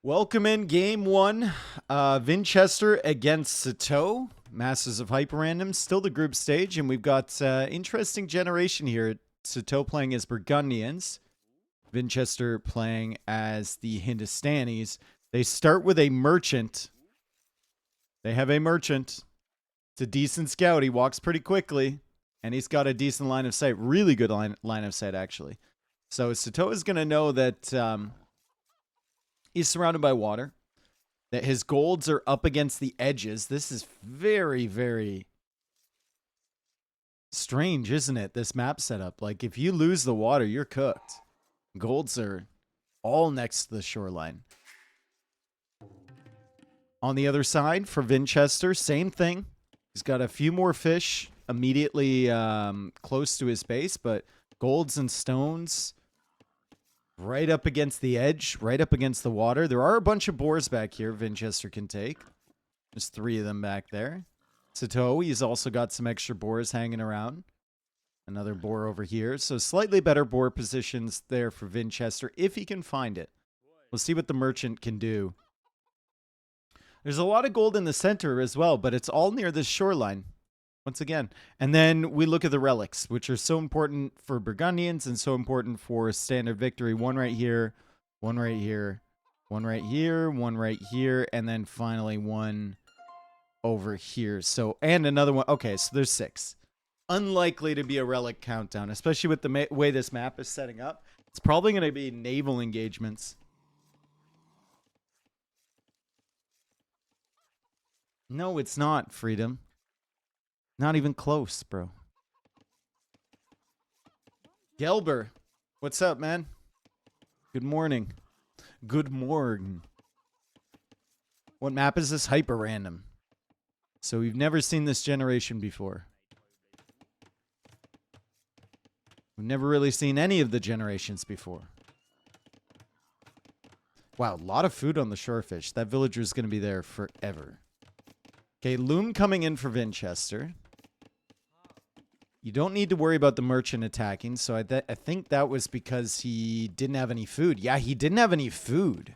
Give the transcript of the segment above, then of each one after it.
Welcome in game one. Vinchester against Sitaux. Masters of HyperRandom. Still the group stage, and we've got interesting generation here. Sitaux playing as Burgundians. Vinchester playing as the Hindustanis. They start with a merchant. They have a merchant. It's a decent scout. He walks pretty quickly, and he's got a decent line of sight. Really good line of sight, actually. So Sitaux is going to know that he's surrounded by water, that his golds are up against the edges. This is very, very strange, isn't it? This map setup. Like, if you lose the water, you're cooked. Golds are all next to the shoreline. On the other side, for Vinchester, same thing. He's got a few more fish immediately close to his base, but golds and stones right up against the edge, right up against the water. There are a bunch of boars back here Vinchester can take. There's 3 of them back there. Sitaux, he's also got some extra boars hanging around. Another boar over here. So slightly better boar positions there for Vinchester if he can find it. We'll see what the merchant can do. There's a lot of gold in the center as well, but it's all near this shoreline. Once again. And then we look at the relics, which are so important for Burgundians and so important for standard victory. One right here, one right here, one right here, one right here, and then finally one over here. So, and another one. Okay, so there's 6. Unlikely to be a relic countdown, especially with the way this map is setting up. It's probably going to be naval engagements. No, it's not, Freedom. Not even close, bro. Gelber, what's up, man? Good morning. Good morning. What map is this? HyperRandom. So we've never seen this generation before. We've never really seen any of the generations before. Wow, a lot of food on the shorefish. That villager is going to be there forever. Okay, loom coming in for Vinchester. You don't need to worry about the merchant attacking, so I think that was because he didn't have any food. Yeah, he didn't have any food.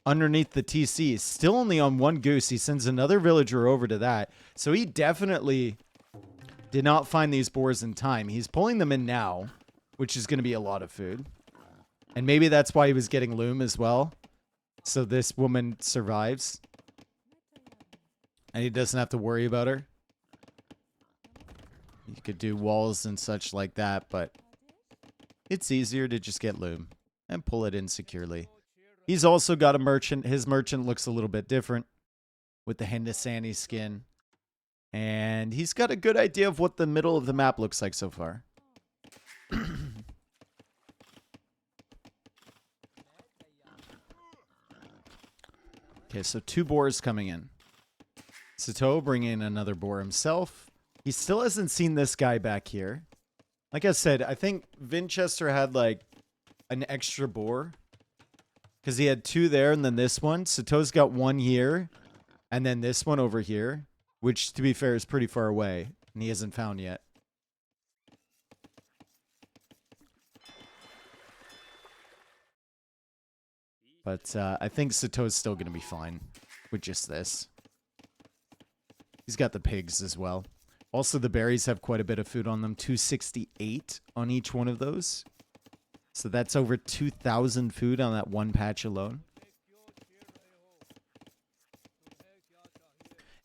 Underneath the TC. Still only on 1 goose. He sends another villager over to that. So he definitely did not find these boars in time. He's pulling them in now, which is going to be a lot of food. And maybe that's why he was getting loom as well. So this woman survives. And he doesn't have to worry about her. You could do walls and such like that, but it's easier to just get loom and pull it in securely. He's also got a merchant. His merchant looks a little bit different with the Hindustani skin. And he's got a good idea of what the middle of the map looks like so far. Okay, so 2 boars coming in. Sitaux bringing in another boar himself. He still hasn't seen this guy back here. Like I said, I think Vinchester had like an extra boar. Because he had 2 there and then this one. Sitaux's got 1 here. And then this one over here. Which, to be fair, is pretty far away. And he hasn't found yet. But I think Sitaux's still going to be fine with just this. He's got the pigs as well. Also, the berries have quite a bit of food on them. 268 on each one of those. So that's over 2,000 food on that 1 patch alone.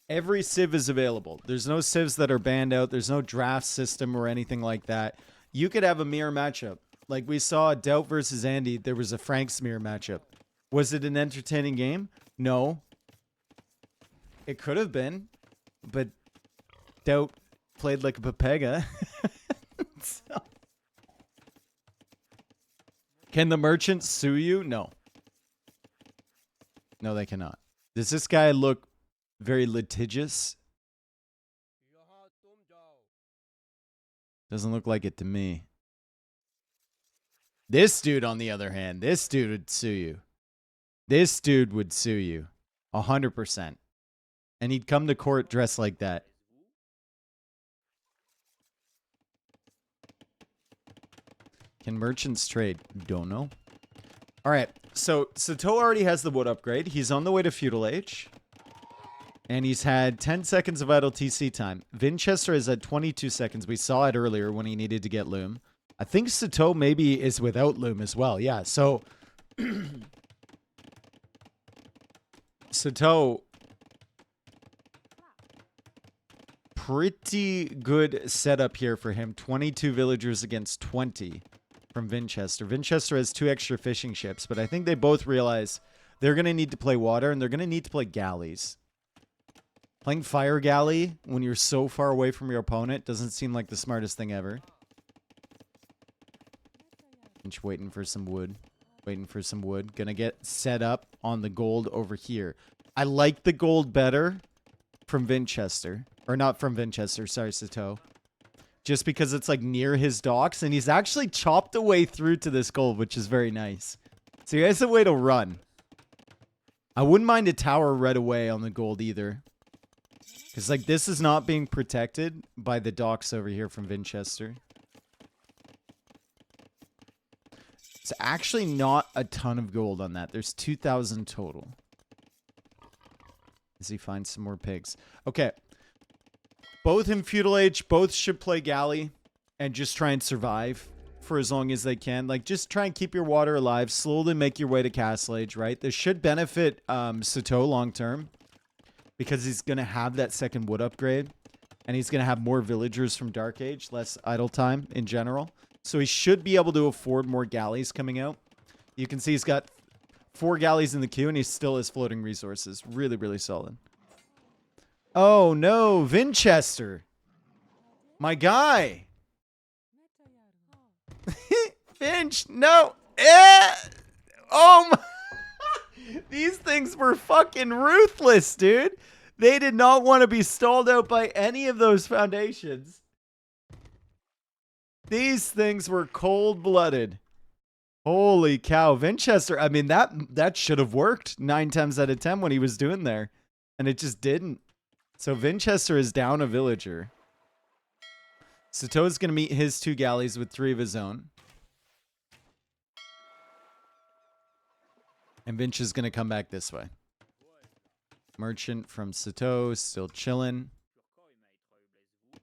Every civ is available. There's no civs that are banned out. There's no draft system or anything like that. You could have a mirror matchup. Like we saw Doubt versus Andy, there was a Frank's mirror matchup. Was it an entertaining game? No. It could have been. But Doubt played like a Pepega. So. Can the merchants sue you? No. No, they cannot. Does this guy look very litigious? Doesn't look like it to me. This dude, on the other hand, this dude would sue you. This dude would sue you. 100%. And he'd come to court dressed like that. Can merchants trade? Don't know. All right, so Sitaux already has the wood upgrade. He's on the way to Feudal Age. And he's had 10 seconds of idle TC time. Vinchester is at 22 seconds. We saw it earlier when he needed to get Loom. I think Sitaux maybe is without Loom as well. Yeah, so... Sitaux... Pretty good setup here for him. 22 villagers against 20 from Vinchester. Vinchester has 2 extra fishing ships, but I think they both realize they're going to need to play water and they're going to need to play galleys. Playing fire galley when you're so far away from your opponent doesn't seem like the smartest thing ever. Just waiting for some wood. Waiting for some wood. Gonna get set up on the gold over here. I like the gold better from Vinchester. Or not from Vinchester, sorry, Sitaux. Just because it's like near his docks. And he's actually chopped away through to this gold, which is very nice. So he has a way to run. I wouldn't mind a tower right away on the gold either. Because like this is not being protected by the docks over here from Vinchester. It's actually not a ton of gold on that. There's 2,000 total. As he finds some more pigs. Okay. Both in Feudal Age, both should play Galley and just try and survive for as long as they can. Like, just try and keep your water alive. Slowly make your way to Castle Age, right? This should benefit Sitaux long term because he's going to have that second wood upgrade and he's going to have more villagers from Dark Age, less idle time in general. So he should be able to afford more galleys coming out. You can see he's got 4 galleys in the queue and he still has floating resources. Really, really solid. Oh, no. Vinchester. My guy. Vinch. No. Oh, my. These things were fucking ruthless, dude. They did not want to be stalled out by any of those foundations. These things were cold-blooded. Holy cow. Vinchester, I mean, that should have worked 9 times out of 10 when he was doing there. And it just didn't. So Vinchester is down a villager. Sitaux is going to meet his 2 galleys with 3 of his own. And Vinch is going to come back this way. Merchant from Sitaux still chilling.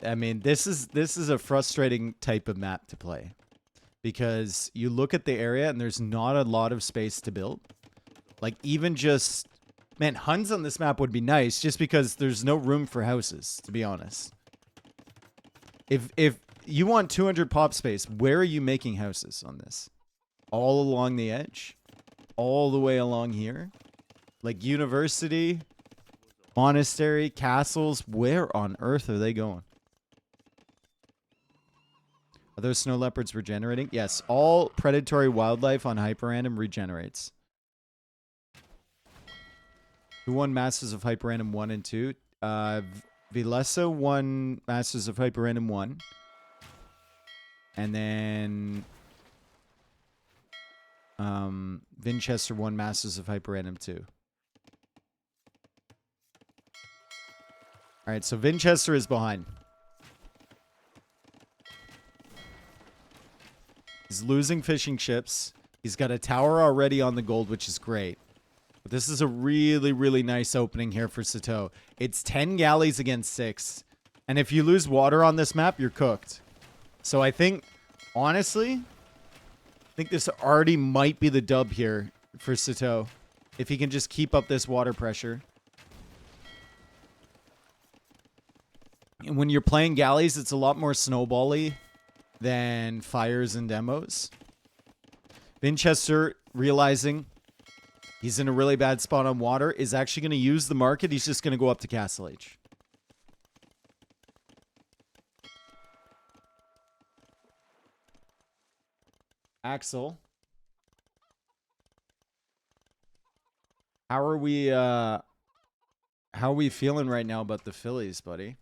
I mean, this is a frustrating type of map to play. Because you look at the area and there's not a lot of space to build. Like, even just... Man, Huns on this map would be nice just because there's no room for houses, to be honest. If you want 200 pop space, where are you making houses on this? All along the edge? All the way along here? Like, university, monastery, castles, where on earth are they going? Are those snow leopards regenerating? Yes, all predatory wildlife on HyperRandom regenerates. Who won Masters of HyperRandom 1 and 2? Vilesa won Masters of HyperRandom 1. And then Vinchester won Masters of HyperRandom 2. Alright, so Vinchester is behind. He's losing fishing ships. He's got a tower already on the gold, which is great. But this is a really, really nice opening here for Sitaux. It's 10 galleys against 6. And if you lose water on this map, you're cooked. So I think, honestly, I think this already might be the dub here for Sitaux. If he can just keep up this water pressure. And when you're playing galleys, it's a lot more snowball-y than fires and demos. Vinchester, realizing he's in a really bad spot on water, is actually going to use the market. He's just going to go up to Castle Age. Axel. How are we feeling right now about the Phillies, buddy?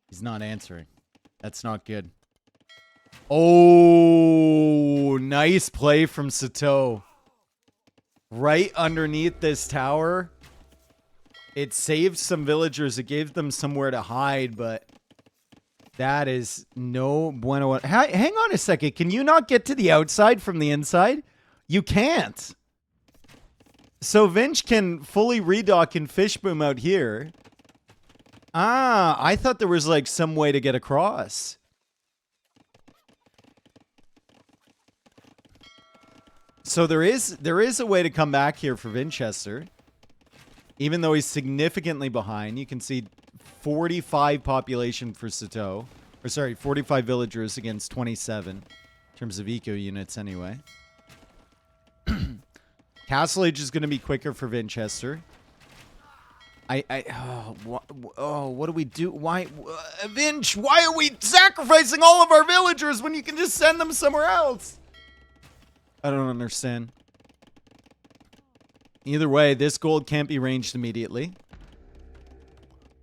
He's not answering. That's not good. Oh, nice play from Sitaux. Right underneath this tower. It saved some villagers. It gave them somewhere to hide, but that is no bueno. Hang on a second. Can you not get to the outside from the inside? You can't. So Vinch can fully redock and fish boom out here. Ah, I thought there was like some way to get across. So there is a way to come back here for Vinchester. Even though he's significantly behind, you can see 45 population for Sitaux. Or sorry, 45 villagers against 27. In terms of eco units anyway. Castle Age is going to be quicker for Vinchester. What do we do? Why, Vinch, why are we sacrificing all of our villagers when you can just send them somewhere else? I don't understand. Either way, this gold can't be ranged immediately.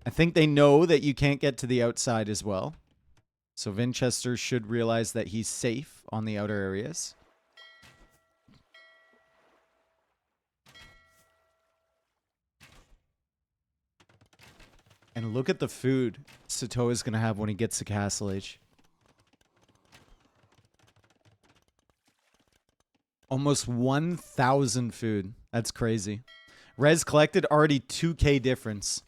I think they know that you can't get to the outside as well. So Vinchester should realize that he's safe on the outer areas. And look at the food Sitaux is going to have when he gets to Castle Age. Almost 1,000 food. That's crazy. Res collected, already 2k difference.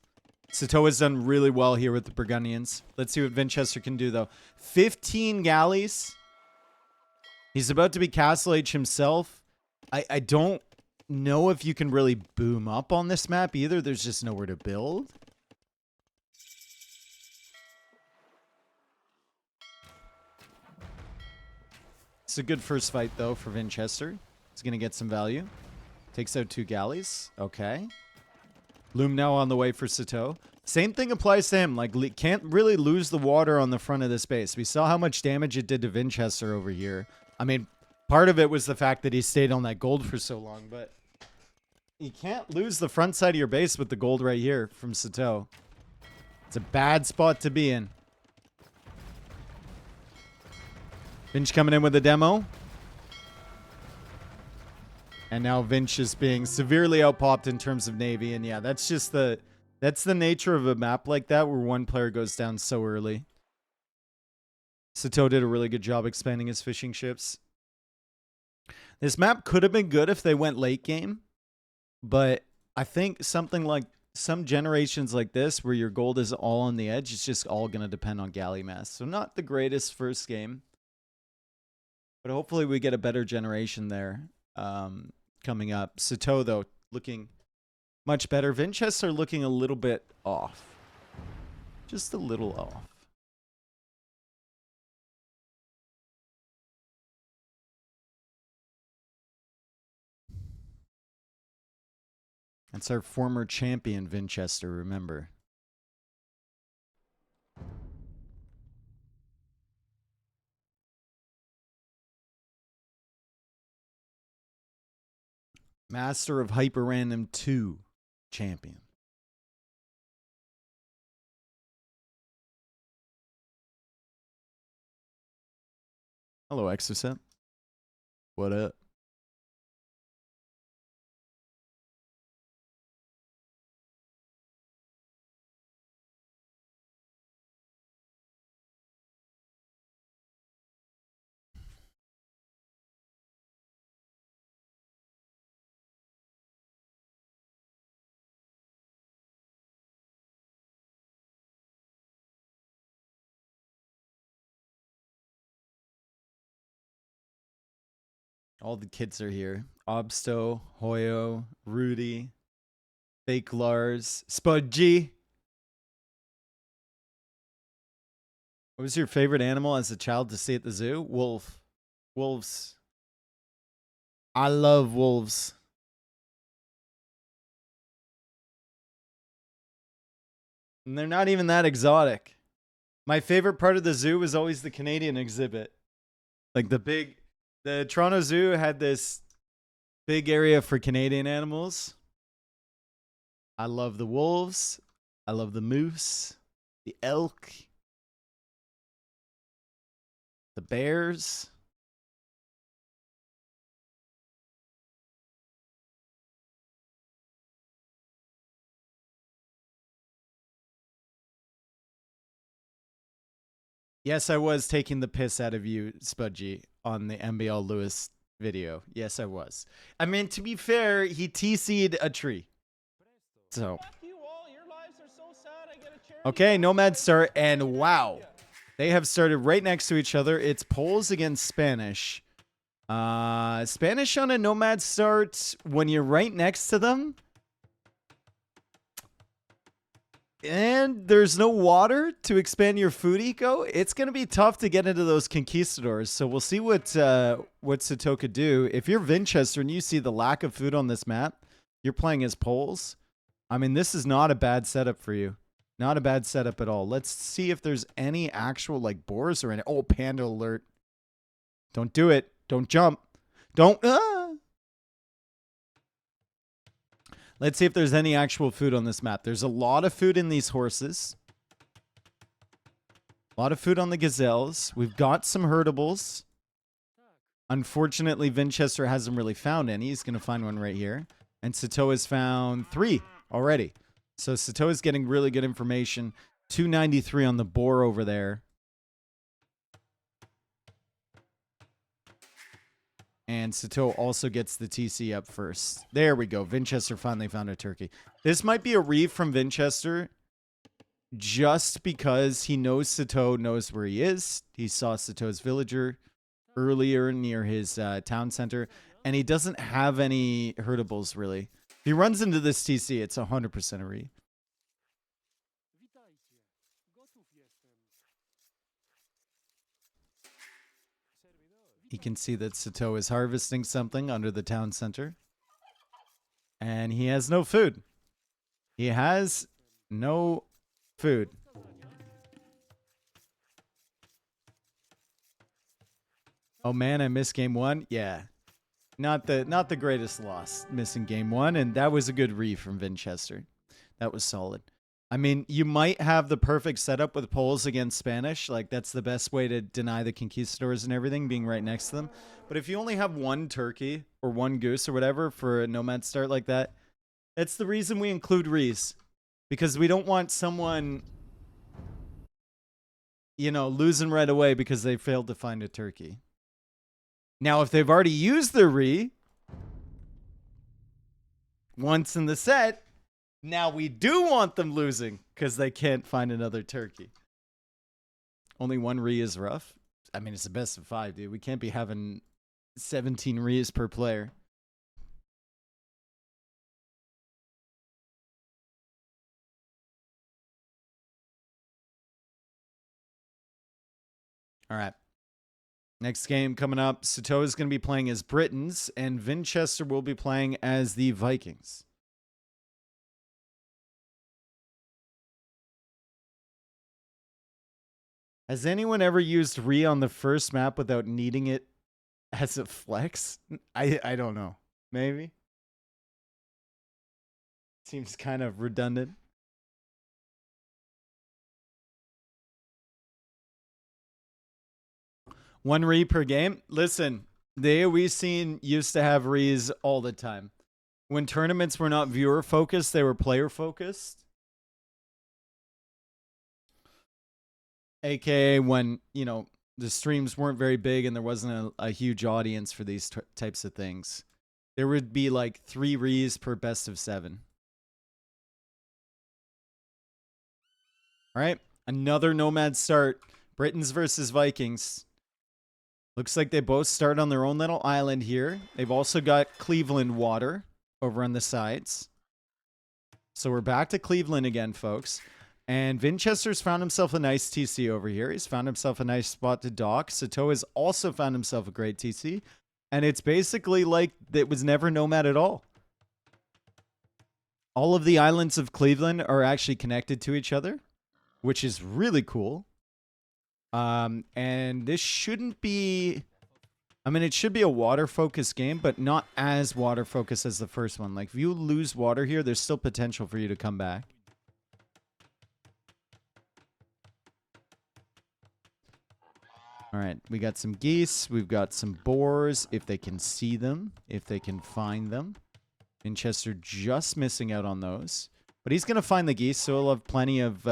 Sitaux has done really well here with the Burgundians. Let's see what Vinchester can do, though. 15 galleys. He's about to be Castle Age himself. I don't know if you can really boom up on this map either. There's just nowhere to build. It's a good first fight, though, for Vinchester. He's going to get some value. Takes out 2 galleys. Okay. Loom now on the way for Sitaux. Same thing applies to him. Like, can't really lose the water on the front of this base. We saw how much damage it did to Vinchester over here. I mean, part of it was the fact that he stayed on that gold for so long, but you can't lose the front side of your base with the gold right here from Sitaux. It's a bad spot to be in. Vinch coming in with a demo. And now Vinch is being severely outpopped in terms of Navy. And yeah, that's just that's the nature of a map like that where one player goes down so early. Sitaux did a really good job expanding his fishing ships. This map could have been good if they went late game. But I think something like some generations like this where your gold is all on the edge, it's just all going to depend on galley mass. So not the greatest first game. But hopefully we get a better generation there coming up. Sitaux, though, looking much better. Vinchester looking a little bit off. Just a little off. That's our former champion, Vinchester, remember. Master of HyperRandom 2 champion. Hello, Exocet. What up? All the kids are here. Obsto, Hoyo, Rudy, Fake Lars, Spudgy. What was your favorite animal as a child to see at the zoo? Wolf. Wolves. I love wolves. And they're not even that exotic. My favorite part of the zoo was always the Canadian exhibit. Like the Toronto Zoo had this big area for Canadian animals. I love the wolves. I love the moose, the elk, the bears. Yes, I was taking the piss out of you, Spudgy, on the MBL Lewis video. Yes, I was. I mean, to be fair, he TC'd a tree. So. Okay, Nomad start, and wow. They have started right next to each other. It's Poles against Spanish. Spanish on a Nomad start, when you're right next to them, and there's no water to expand your food eco, it's going to be tough to get into those conquistadors. So we'll see what Sitaux could do. If you're Vinchester and you see the lack of food on this map, you're playing as Poles. I mean, this is not a bad setup for you. Not a bad setup at all. Let's see if there's any actual, like, boars or any... Oh, panda alert. Don't do it. Don't jump. Don't... Let's see if there's any actual food on this map. There's a lot of food in these horses. A lot of food on the gazelles. We've got some herdables. Unfortunately, Vinchester hasn't really found any. He's going to find one right here. And Sitaux has found 3 already. So Sitaux is getting really good information. 293 on the boar over there. And Sitaux also gets the TC up first. There we go. Vinchester finally found a turkey. This might be a reef from Vinchester just because he knows Sitaux knows where he is. He saw Sitaux's villager earlier near his town center. And he doesn't have any herdables, really. If he runs into this TC, it's 100% a reef. He can see that Sitaux is harvesting something under the town center. And he has no food. He has no food. Oh man, I missed game 1. Yeah. Not the greatest loss, missing game 1, and that was a good reef from Vinchester. That was solid. I mean, you might have the perfect setup with Poles against Spanish. Like, that's the best way to deny the conquistadors and everything, being right next to them. But if you only have one turkey or one goose or whatever for a nomad start like that, that's the reason we include Rees. Because we don't want someone, you know, losing right away because they failed to find a turkey. Now, if they've already used their Re once in the set, now we do want them losing because they can't find another turkey. Only one Re is rough. I mean, it's the best of 5, dude. We can't be having 17 Re's per player. All right. Next game coming up, Sitaux is going to be playing as Britons, and Vinchester will be playing as the Vikings. Has anyone ever used Re on the first map without needing it as a flex? I don't know. Maybe. Seems kind of redundant. One Re per game? Listen, the AoE scene used to have Re's all the time. When tournaments were not viewer focused, they were player focused. AKA when, you know, the streams weren't very big and there wasn't a huge audience for these types of things. There would be like 3 Re's per best of 7. All right, another Nomad start. Britons versus Vikings. Looks like they both start on their own little island here. They've also got Cleveland water over on the sides. So we're back to Cleveland again, folks. And Vinchester's found himself a nice TC over here. He's found himself a nice spot to dock. Sitaux has also found himself a great TC. And it's basically like it was never Nomad at all. All of the islands of Cleveland are actually connected to each other, which is really cool. And this shouldn't be... I mean, it should be a water-focused game, but not as water-focused as the first one. Like, if you lose water here, there's still potential for you to come back. All right, we got some geese. We've got some boars, if they can see them, if they can find them. Vinchester just missing out on those. But he's going to find the geese, so he'll have plenty of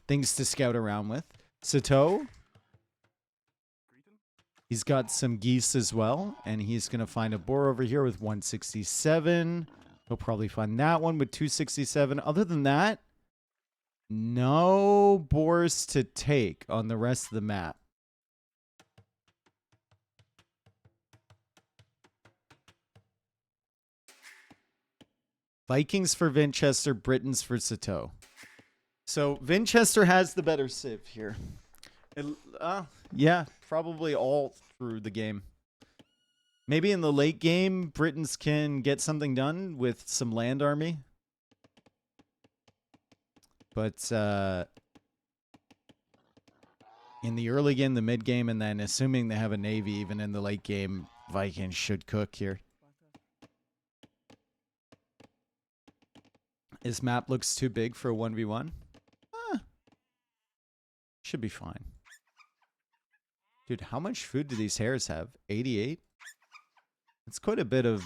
things to scout around with. Sitaux. He's got some geese as well, and he's going to find a boar over here with 167. He'll probably find that one with 267. Other than that, no boars to take on the rest of the map. Vikings for Vinchester, Britons for Sitaux. So Vinchester has the better civ here. Yeah, probably all through the game. Maybe in the late game, Britons can get something done with some land army. But in the early game, the mid game, and then assuming they have a navy, even in the late game, Vikings should cook here. This map looks too big for a 1v1. Should be fine. Dude, how much food do these hares have? 88? That's quite a bit of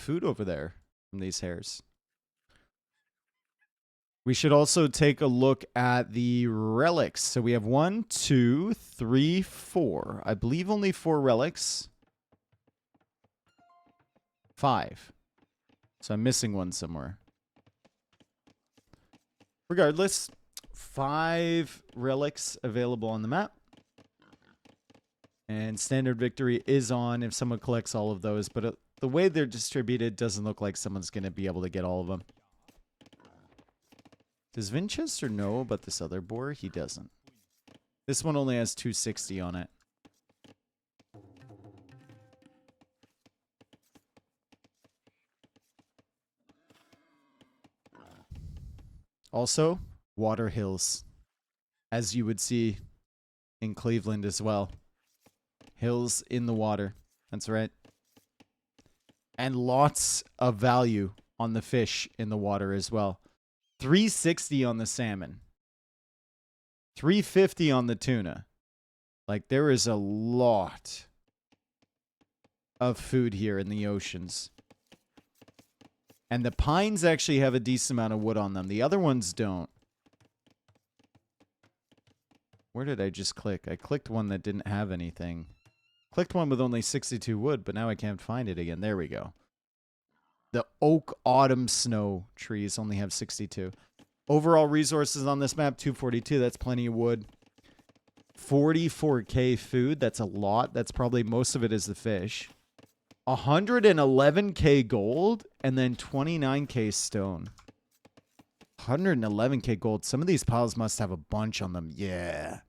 food over there from these hares. We should also take a look at the relics. So we have 1, 2, 3, 4. I believe only 4 relics. 5. So I'm missing one somewhere. Regardless, 5 relics available on the map. And standard victory is on if someone collects all of those. But the way they're distributed doesn't look like someone's going to be able to get all of them. Does Vinchester know about this other boar? He doesn't. This one only has 260 on it. Also, water hills, as you would see in Cleveland as well. Hills in the water. That's right. And lots of value on the fish in the water as well. 360 on the salmon. 350 on the tuna. Like, there is a lot of food here in the oceans. And the pines actually have a decent amount of wood on them. The other ones don't. Where did I just click? I clicked one that didn't have anything. Clicked one with only 62 wood, but now I can't find it again. There we go. The oak autumn snow trees only have 62. Overall resources on this map, 242. That's plenty of wood. 44k food. That's a lot. That's probably most of it is the fish. 111k gold and then 29k stone. 111k gold. Some of these piles must have a bunch on them. Yeah.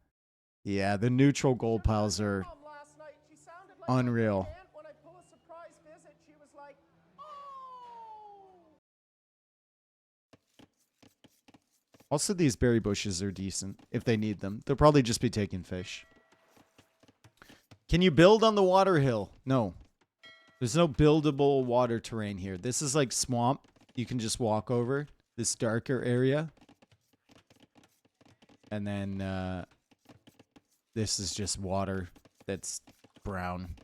Yeah, the neutral gold piles are unreal. Also, these berry bushes are decent if they need them. They'll probably just be taking fish. Can you build on the water hill? No. There's no buildable water terrain here. This is like swamp. You can just walk over this darker area. And then this is just water that's brown.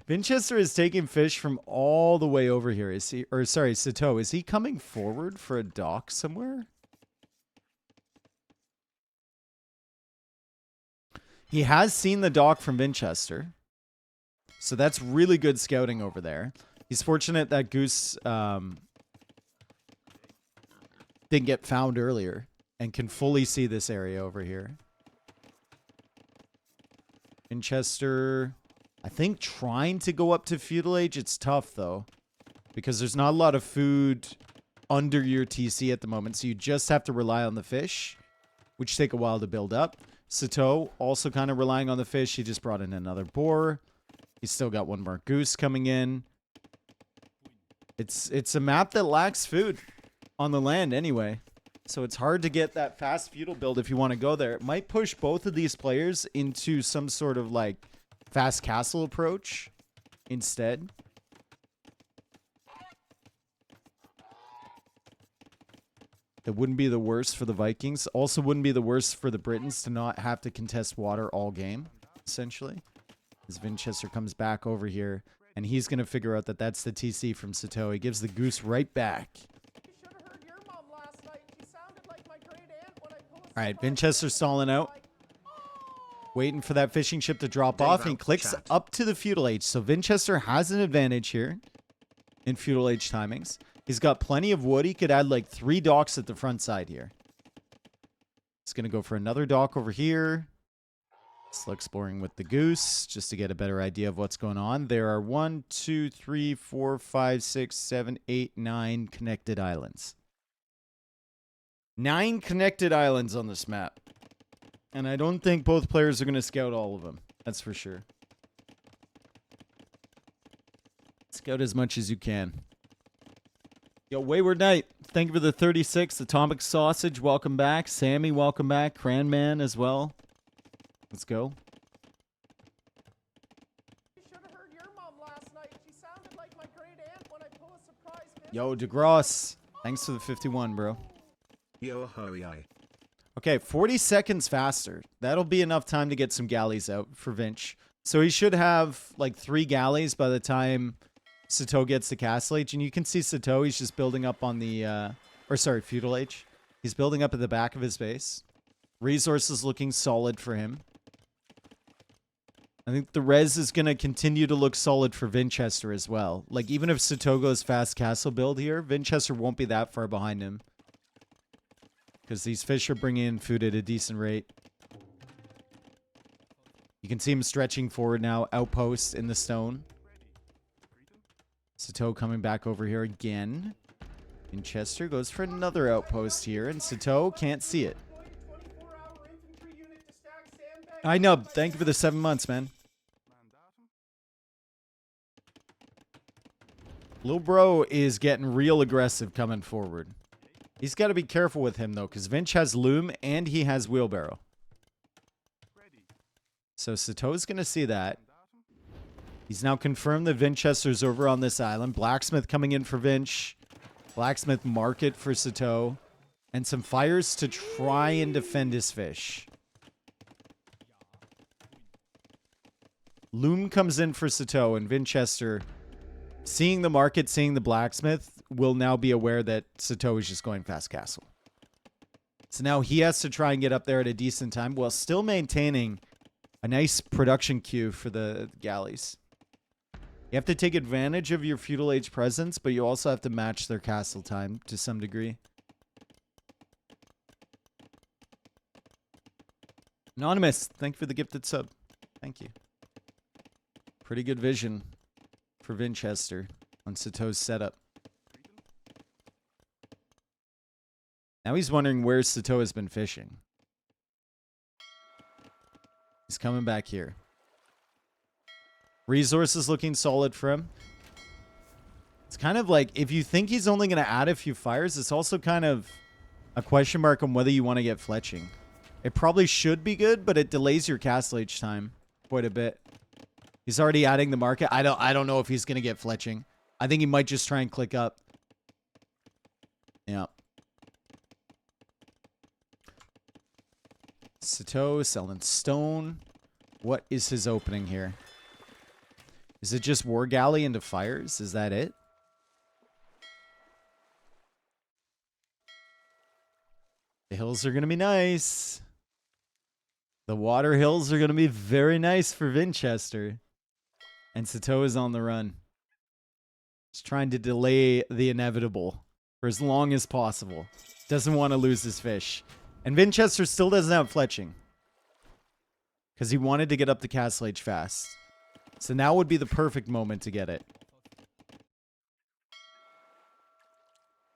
Vinchester is taking fish from all the way over here. Is he, or sorry, Sitaux, is he coming forward for a dock somewhere? He has seen the dock from Vinchester. So that's really good scouting over there. He's fortunate that Goose didn't get found earlier and can fully see this area over here. Vinchester, I think trying to go up to feudal age, it's tough though, because there's not a lot of food under your TC at the moment, so you just have to rely on the fish, which take a while to build up. Sitaux also kind of relying on the fish. He just brought in another boar. He's still got one more goose coming in. It's a map that lacks food on the land anyway. So it's hard to get that fast feudal build if you want to go there. It might push both of these players into some sort of like fast castle approach instead. That wouldn't be the worst for the Vikings. Also wouldn't be the worst for the Britons to not have to contest water all game, essentially. As Vinchester comes back over here, and he's going to figure out that that's the TC from Sitaux. He gives the goose right back. You should have heard your mom last night. She sounded like my great aunt when I pull All right, Vinchester stalling out. Waiting for that fishing ship to drop off. And he clicks up to the feudal age. So Vinchester has an advantage here in feudal age timings. He's got plenty of wood. He could add like 3 docks at the front side here. He's going to go for another dock over here. Still exploring with the goose just to get a better idea of what's going on. There are 1, 2, 3, 4, 5, 6, 7, 8, 9 connected islands. 9 connected islands on this map. And I don't think both players are going to scout all of them. That's for sure. Scout as much as you can. Yo, Wayward Knight, thank you for the 36. Atomic Sausage, welcome back. Sammy, welcome back. Cranman as well. Let's go. You should have heard your mom last night. She sounded like my great aunt when I pull a surprise visit. Yo, DeGross, thanks for the 51, bro. Yo ho yai. Okay, 40 seconds faster. That'll be enough time to get some galleys out for Vinch. So he should have like 3 galleys by the time Sitaux gets to Castle Age. And you can see Sitaux, he's just building up on the, Feudal Age. He's building up at the back of his base. Resources looking solid for him. I think the res is going to continue to look solid for Vinchester as well. Like, even if Sitaux goes fast castle build here, Vinchester won't be that far behind him. Because these fish are bringing in food at a decent rate. You can see him stretching forward now. Outpost in the stone. Sitaux coming back over here again. Vinchester goes for another outpost here. And Sitaux can't see it. I know. Thank you for the 7 months, man. Lil bro is getting real aggressive coming forward. He's got to be careful with him, though, because Vinch has loom and he has wheelbarrow. So Sitau's going to see that. He's now confirmed that Vinchester's over on this island. Blacksmith coming in for Vinch. Blacksmith market for Sitaux. And some fires to try and defend his fish. Loom comes in for Sitaux, and Vinchester, seeing the market, seeing the blacksmith, will now be aware that Sitaux is just going fast castle. So now he has to try and get up there at a decent time while still maintaining a nice production queue for the galleys. You have to take advantage of your feudal age presence, but you also have to match their castle time to some degree. Anonymous, thank you for the gifted sub. Thank you. Pretty good vision for Vinchester on Sitau's setup. Now he's wondering where Sitaux has been fishing. He's coming back here. Resources looking solid for him. It's kind of like, if you think he's only going to add a few fires, it's also kind of a question mark on whether you want to get fletching. It probably should be good, but it delays your castle age time quite a bit. He's already adding the market. I don't know if he's going to get fletching. I think he might just try and click up. Yeah. Sitaux selling stone. What is his opening here? Is it just War Galley into fires? Is that it? The hills are going to be nice. The water hills are going to be very nice for Vinchester. And Sitaux is on the run. He's trying to delay the inevitable for as long as possible. Doesn't want to lose his fish. And Vinchester still doesn't have fletching. Because he wanted to get up the Castle Age fast. So now would be the perfect moment to get it.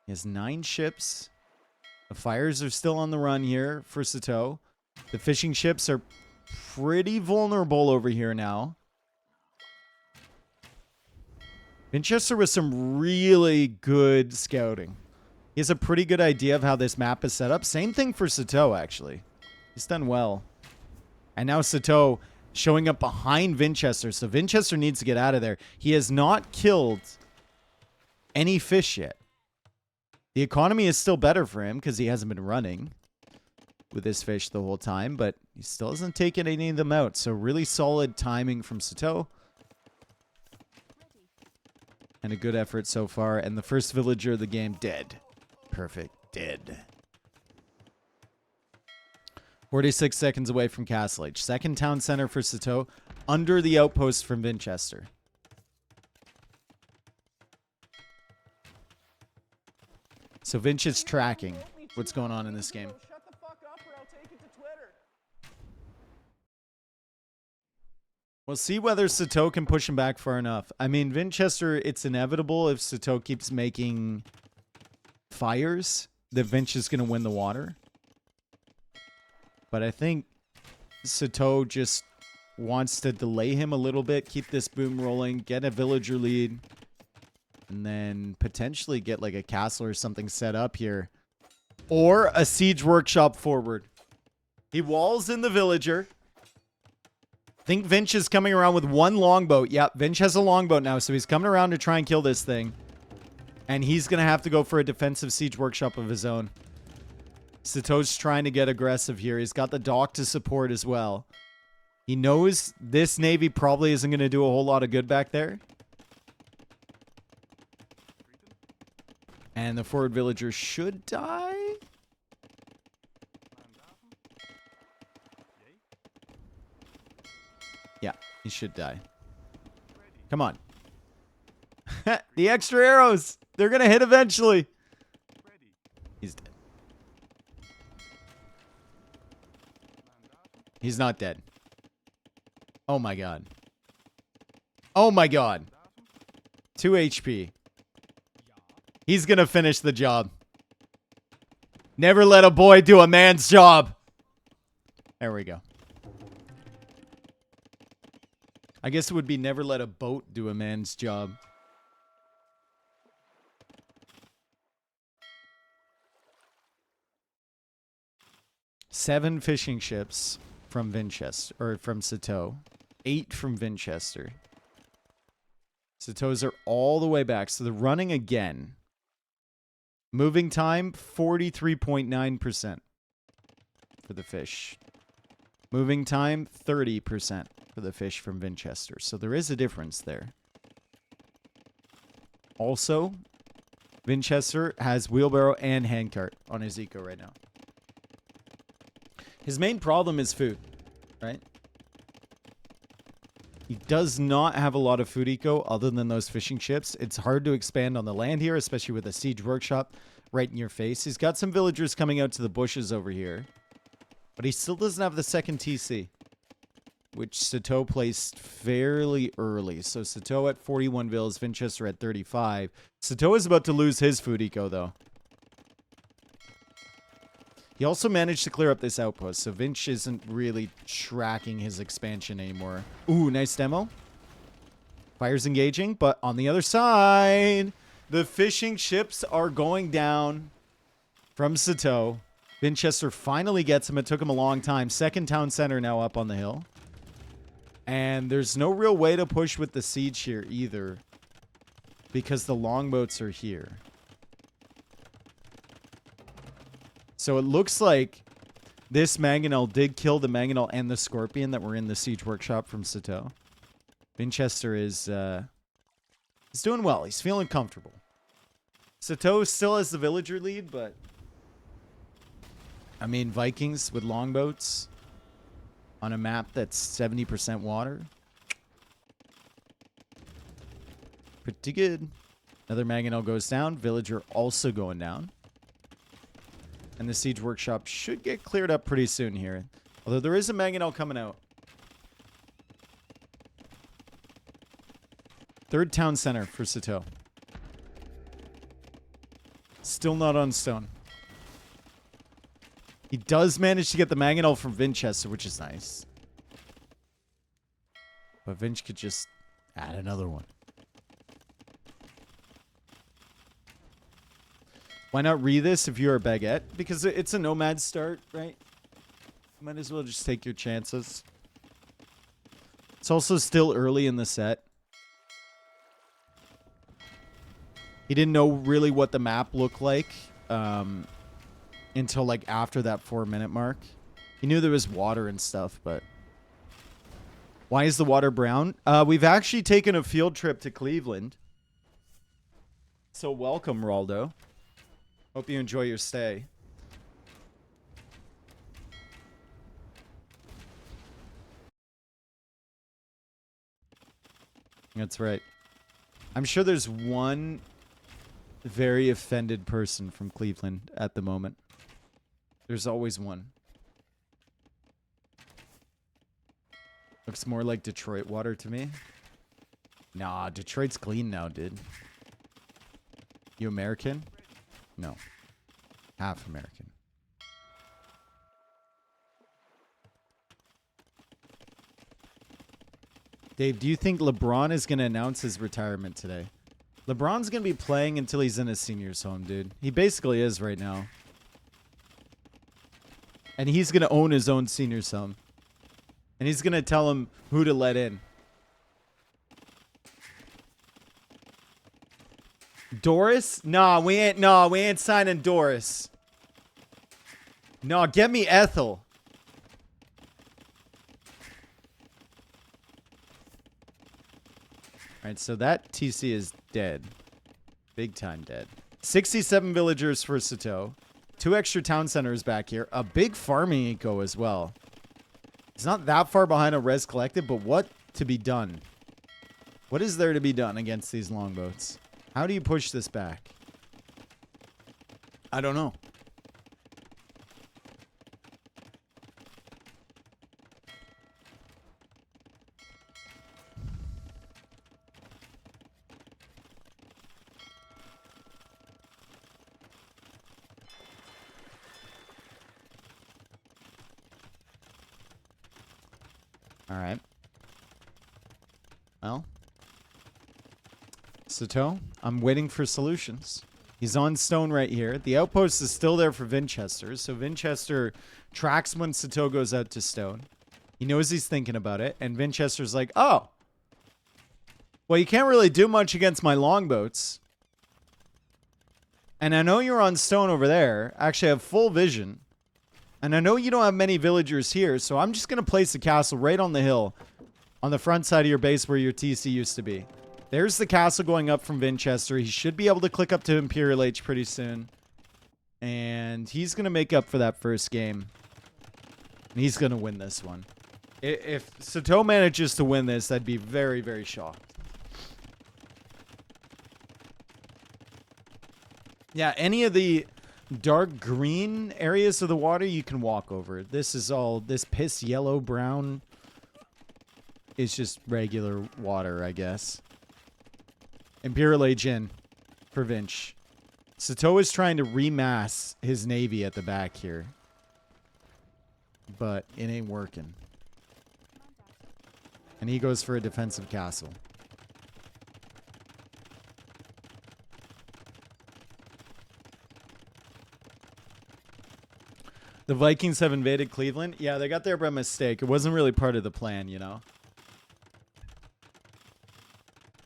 He has 9 ships. The fires are still on the run here for Sitaux. The fishing ships are pretty vulnerable over here now. Vinchester with some really good scouting. He has a pretty good idea of how this map is set up. Same thing for Sitaux, actually. He's done well. And now Sitaux showing up behind Vinchester. So Vinchester needs to get out of there. He has not killed any fish yet. The economy is still better for him because he hasn't been running with his fish the whole time. But he still hasn't taken any of them out. So really solid timing from Sitaux. And a good effort so far. And the first villager of the game dead. Perfect. Dead. 46 seconds away from Castle Age. Second town center for Sitaux, under the outpost from Vinchester. So Vinch is tracking what's going on in this game. Shut the fuck up or I'll take it to Twitter. We'll see whether Sitaux can push him back far enough. I mean, Vinchester, it's inevitable if Sitaux keeps making fires that Vinch is going to win the water. But I think Sitaux just wants to delay him a little bit, keep this boom rolling, get a villager lead, and then potentially get like a castle or something set up here. Or a siege workshop forward. He walls in the villager. I think Vinch is coming around with one longboat. Yep, Vinch has a longboat now, so he's coming around to try and kill this thing. And he's going to have to go for a defensive siege workshop of his own. Sitau's trying to get aggressive here. He's got the dock to support as well. He knows this navy probably isn't going to do a whole lot of good back there. And the forward villager should die. Yeah, he should die. Come on. The extra arrows. They're going to hit eventually. He's dead. He's not dead. Oh my god. Oh my god. 2 HP. He's gonna finish the job. Never let a boy do a man's job. There we go. I guess it would be never let a boat do a man's job. Seven fishing ships from Vinchester, or from Sitaux. 8 from Vinchester. Sitau's are all the way back, so they're running again. Moving time, 43.9% for the fish. Moving time, 30% for the fish from Vinchester. So there is a difference there. Also, Vinchester has wheelbarrow and handcart on his eco right now. His main problem is food, right? He does not have a lot of food eco other than those fishing ships. It's hard to expand on the land here, especially with a siege workshop right in your face. He's got some villagers coming out to the bushes over here. But he still doesn't have the second TC, which Sitaux placed fairly early. So Sitaux at 41 villas, Vinchester at 35. Sitaux is about to lose his food eco, though. He also managed to clear up this outpost, so Vinch isn't really tracking his expansion anymore. Ooh, nice demo. Fire's engaging, but on the other side, the fishing ships are going down from Sitaux. Vinchester finally gets him. It took him a long time. Second town center now up on the hill. And there's no real way to push with the siege here either, because the longboats are here. So it looks like this mangonel did kill the mangonel and the scorpion that were in the siege workshop from Sitaux. Vinchester is he's doing well. He's feeling comfortable. Sitaux still has the villager lead, but I mean, Vikings with longboats on a map that's 70% water. Pretty good. Another mangonel goes down. Villager also going down. And the siege workshop should get cleared up pretty soon here. Although there is a mangonel coming out. Third town center for Sitaux. Still not on stone. He does manage to get the mangonel from Vinchester, which is nice. But Vinch could just add another one. Why not read this if you're a baguette? Because it's a nomad start, right? Might as well just take your chances. It's also still early in the set. He didn't know really what the map looked like until like after that 4-minute mark. He knew there was water and stuff, but... Why is the water brown? We've actually taken a field trip to Cleveland. So welcome, Raldo. Hope you enjoy your stay. That's right. I'm sure there's one very offended person from Cleveland at the moment. There's always one. Looks more like Detroit water to me. Nah, Detroit's clean now, dude. You American? No. Half American. Dave, do you think LeBron is going to announce his retirement today? LeBron's going to be playing until he's in his senior's home, dude. He basically is right now. And he's going to own his own senior's home. And he's going to tell him who to let in. Doris? Nah, we ain't signing Doris. No, get me Ethel. Alright, so that TC is dead. Big time dead. 67 villagers for Sitaux. 2 extra town centers back here. A big farming eco as well. It's not that far behind a res collective, but what to be done? What is there to be done against these longboats? How do you push this back? I don't know. All right. Well, Sitaux, I'm waiting for solutions. He's on stone right here. The outpost is still there for Vinchester, so Vinchester tracks when Sitaux goes out to stone. He knows he's thinking about it, and Vinchester's like, oh, well, you can't really do much against my longboats. And I know you're on stone over there. Actually, I have full vision. And I know you don't have many villagers here, so I'm just going to place a castle right on the hill on the front side of your base where your TC used to be. There's the castle going up from Vinchester. He should be able to click up to Imperial H pretty soon. And he's going to make up for that first game. And he's going to win this one. If Sitaux manages to win this, I'd be very, very shocked. Yeah, any of the dark green areas of the water you can walk over. This is all, this piss yellow brown is just regular water, I guess. Imperial Age in for Vinch. Sitaux is trying to remass his navy at the back here. But it ain't working. And he goes for a defensive castle. The Vikings have invaded Cleveland. Yeah, they got there by mistake. It wasn't really part of the plan, you know.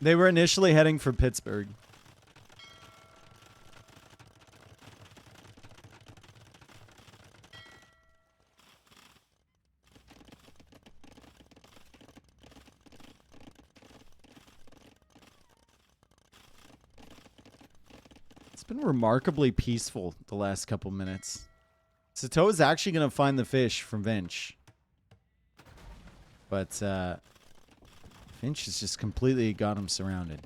They were initially heading for Pittsburgh. It's been remarkably peaceful the last couple minutes. Sitaux is actually going to find the fish from Vinch. But Vinch has just completely got him surrounded.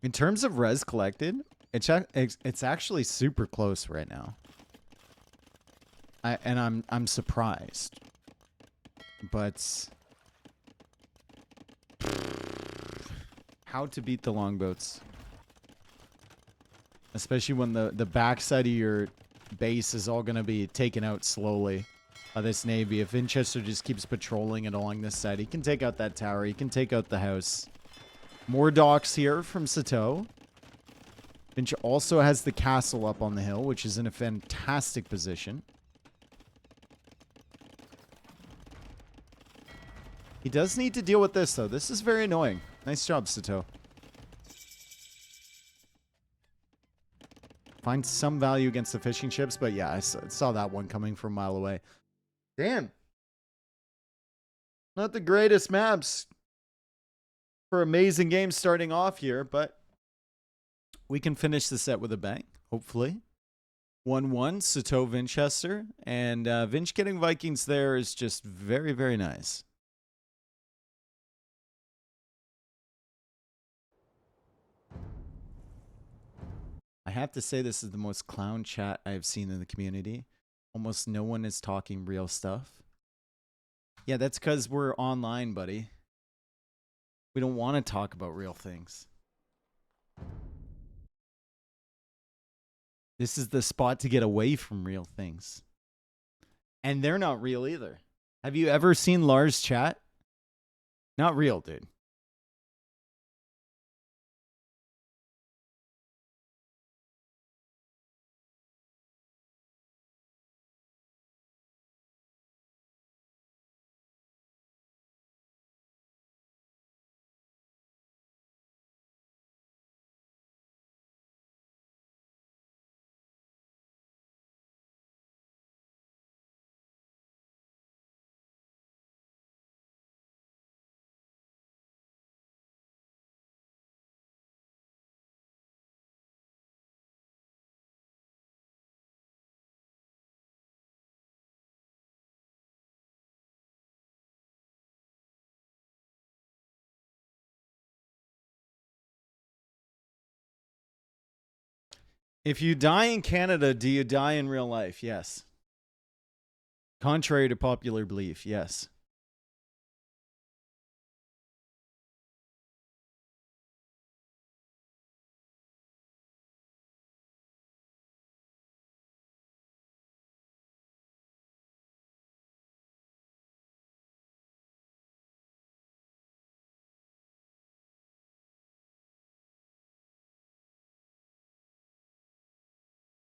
In terms of res collected, it's actually super close right now. I'm surprised. But how to beat the longboats? Especially when the backside of your base is all going to be taken out slowly by this navy. If Vinchester just keeps patrolling it along this side, he can take out that tower. He can take out the house. More docks here from Sitaux. Vinch also has the castle up on the hill, which is in a fantastic position. He does need to deal with this, though. This is very annoying. Nice job, Sitaux. Find some value against the fishing ships, but yeah, I saw that one coming from a mile away. Damn. Not the greatest maps for amazing games starting off here, but we can finish the set with a bang, hopefully. 1-1, Sitaux, Vinchester. And Vinch getting Vikings there is just very, very nice. I have to say this is the most clown chat I have seen in the community. Almost no one is talking real stuff. Yeah, that's because we're online, buddy. We don't want to talk about real things. This is the spot to get away from real things. And they're not real either. Have you ever seen Lars chat? Not real, dude. If you die in Canada, do you die in real life? Yes. Contrary to popular belief, yes.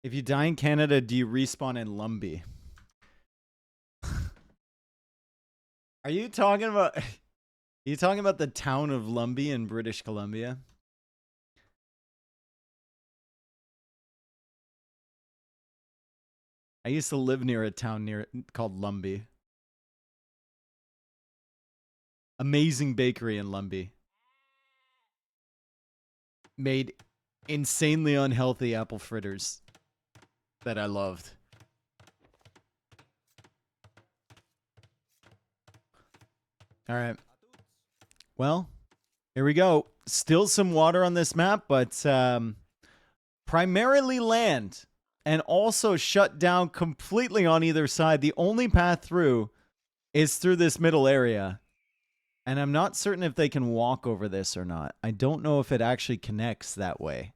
If you die in Canada, do you respawn in Lumbee? Are you talking about... Are you talking about the town of Lumbee in British Columbia? I used to live near a town called Lumbee. Amazing bakery in Lumbee. Made insanely unhealthy apple fritters that I loved. All right. Well, here we go. Still some water on this map, but primarily land. And also shut down completely on either side. The only path through is through this middle area. And I'm not certain if they can walk over this or not. I don't know if it actually connects that way.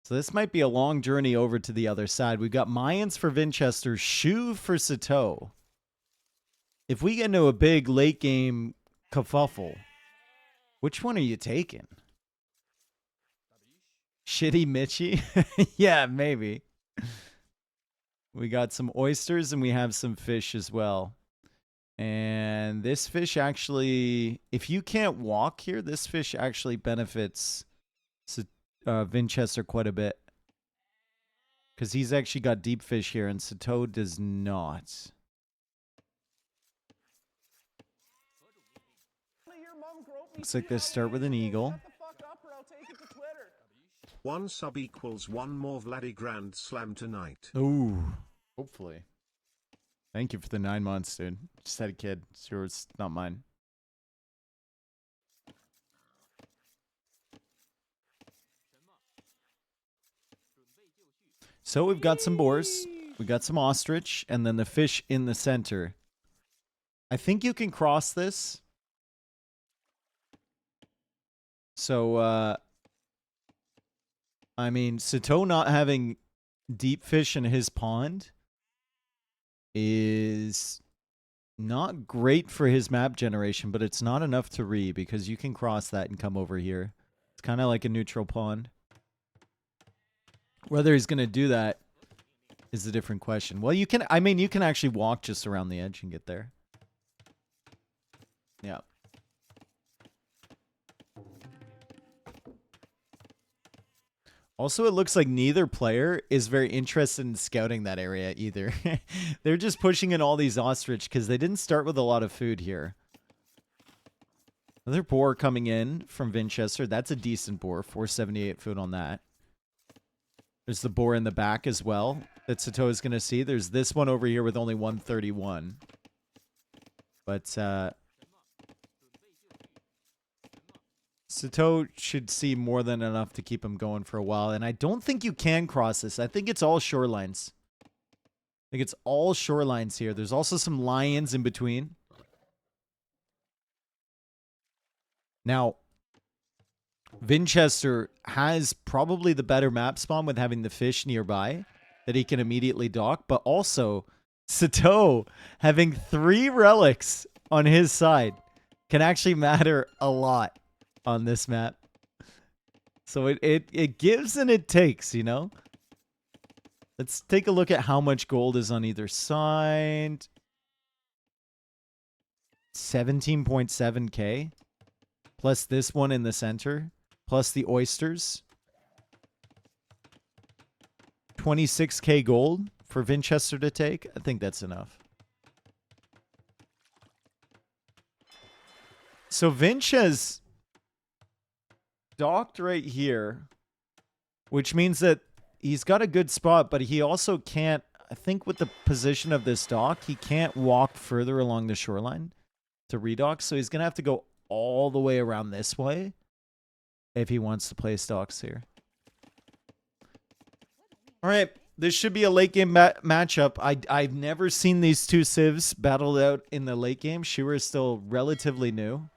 So this might be a long journey over to the other side. We've got Mayans for Vinchester, Shu for Sitaux. If we get into a big late game kerfuffle, which one are you taking? Shitty Mitchie? Yeah, maybe. We got some oysters and we have some fish as well. And this fish actually, if you can't walk here, this fish actually benefits Vinchester quite a bit. Because he's actually got deep fish here and Sitaux does not. Looks like they start with an eagle. One sub equals one more Vladdy Grand Slam tonight. Ooh, hopefully. Thank you for the 9 months, dude. Just had a kid. It's yours, not mine. So we've got some boars. We got some ostrich. And then the fish in the center. I think you can cross this. So, I mean, Sitaux not having deep fish in his pond is not great for his map generation, but it's not enough to because you can cross that and come over here. It's kind of like a neutral pond. Whether he's going to do that is a different question. Well, you can, I mean, you can actually walk just around the edge and get there. Yeah. Also, it looks like neither player is very interested in scouting that area either. They're just pushing in all these ostrich because they didn't start with a lot of food here. Another boar coming in from Vinchester. That's a decent boar. 478 food on that. There's the boar in the back as well. that Sitaux is going to see. There's this one over here with only 131. But Sitaux should see more than enough to keep him going for a while. And I don't think you can cross this. I think it's all shorelines. I think it's all shorelines here. There's also some lions in between. Now, Vinchester has probably the better map spawn with having the fish nearby that he can immediately dock, but also Sitaux having 3 relics on his side can actually matter a lot on this map. So it gives and it takes, you know? Let's take a look at how much gold is on either side. 17.7k. Plus this one in the center. Plus the oysters. 26k gold for Vinchester to take. I think that's enough. So Vinch has docked right here, which means that he's got a good spot, but he also can't, I think with the position of this dock, he can't walk further along the shoreline to redock, so he's going to have to go all the way around this way if he wants to place docks here. All right, this should be a late game matchup. I've never seen these two civs battled out in the late game. Shira is still relatively new.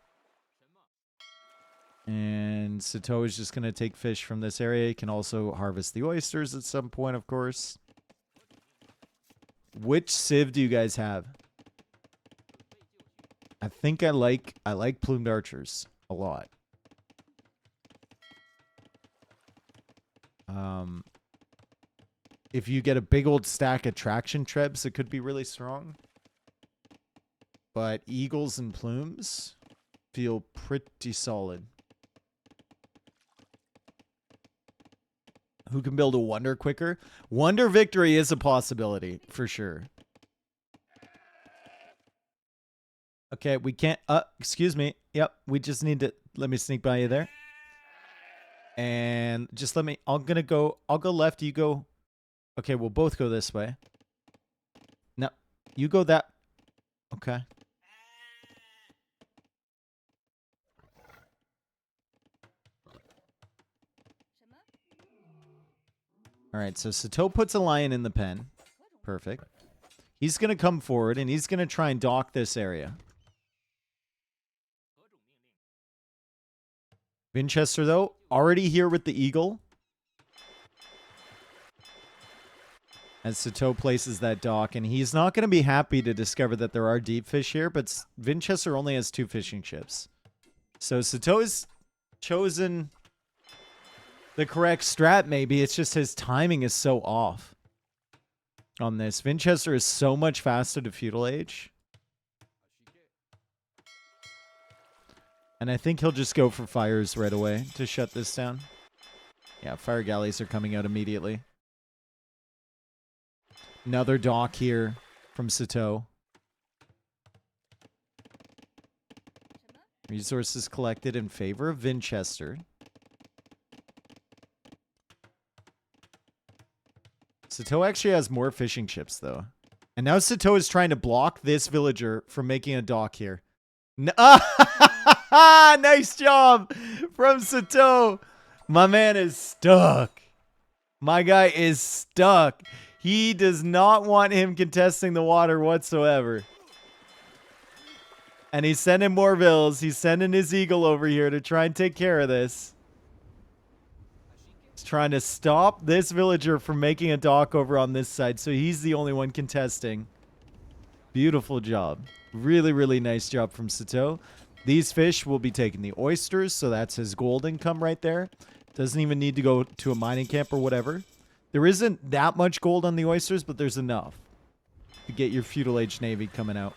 And Sitaux is just going to take fish from this area. He can also harvest the oysters at some point, of course. Which civ do you guys have? I think I like plumed archers a lot. If you get a big old stack of traction trebs, it could be really strong. But eagles and plumes feel pretty solid. Who can build a wonder quicker? Wonder victory is a possibility, for sure. Okay, we can't... excuse me. Yep, we just need to... Let me sneak by you there. And just let me... I'll go left, you go... Okay, we'll both go this way. No, you go that... Okay. All right, so Sitaux puts a lion in the pen. Perfect. He's going to come forward, and he's going to try and dock this area. Vinchester, though, already here with the eagle. As Sitaux places that dock, and he's not going to be happy to discover that there are deep fish here, but Vinchester only has 2 fishing chips. So Sitaux has chosen... the correct strat, maybe. It's just his timing is so off on this. Vinchester is so much faster to feudal age. And I think he'll just go for fires right away to shut this down. Yeah, fire galleys are coming out immediately. Another dock here from Sitaux. Resources collected in favor of Vinchester. Sitaux actually has more fishing chips, though. And now Sitaux is trying to block this villager from making a dock here. Nice job from Sitaux. My man is stuck. My guy is stuck. He does not want him contesting the water whatsoever. And he's sending more vills. He's sending his eagle over here to try and take care of this. Trying to stop this villager from making a dock over on this side, so he's the only one contesting. Beautiful job. Really, really nice job from Sitaux. These fish will be taking the oysters, so that's his gold income right there. Doesn't even need to go to a mining camp or whatever. There isn't that much gold on the oysters, but there's enough to get your feudal age navy coming out.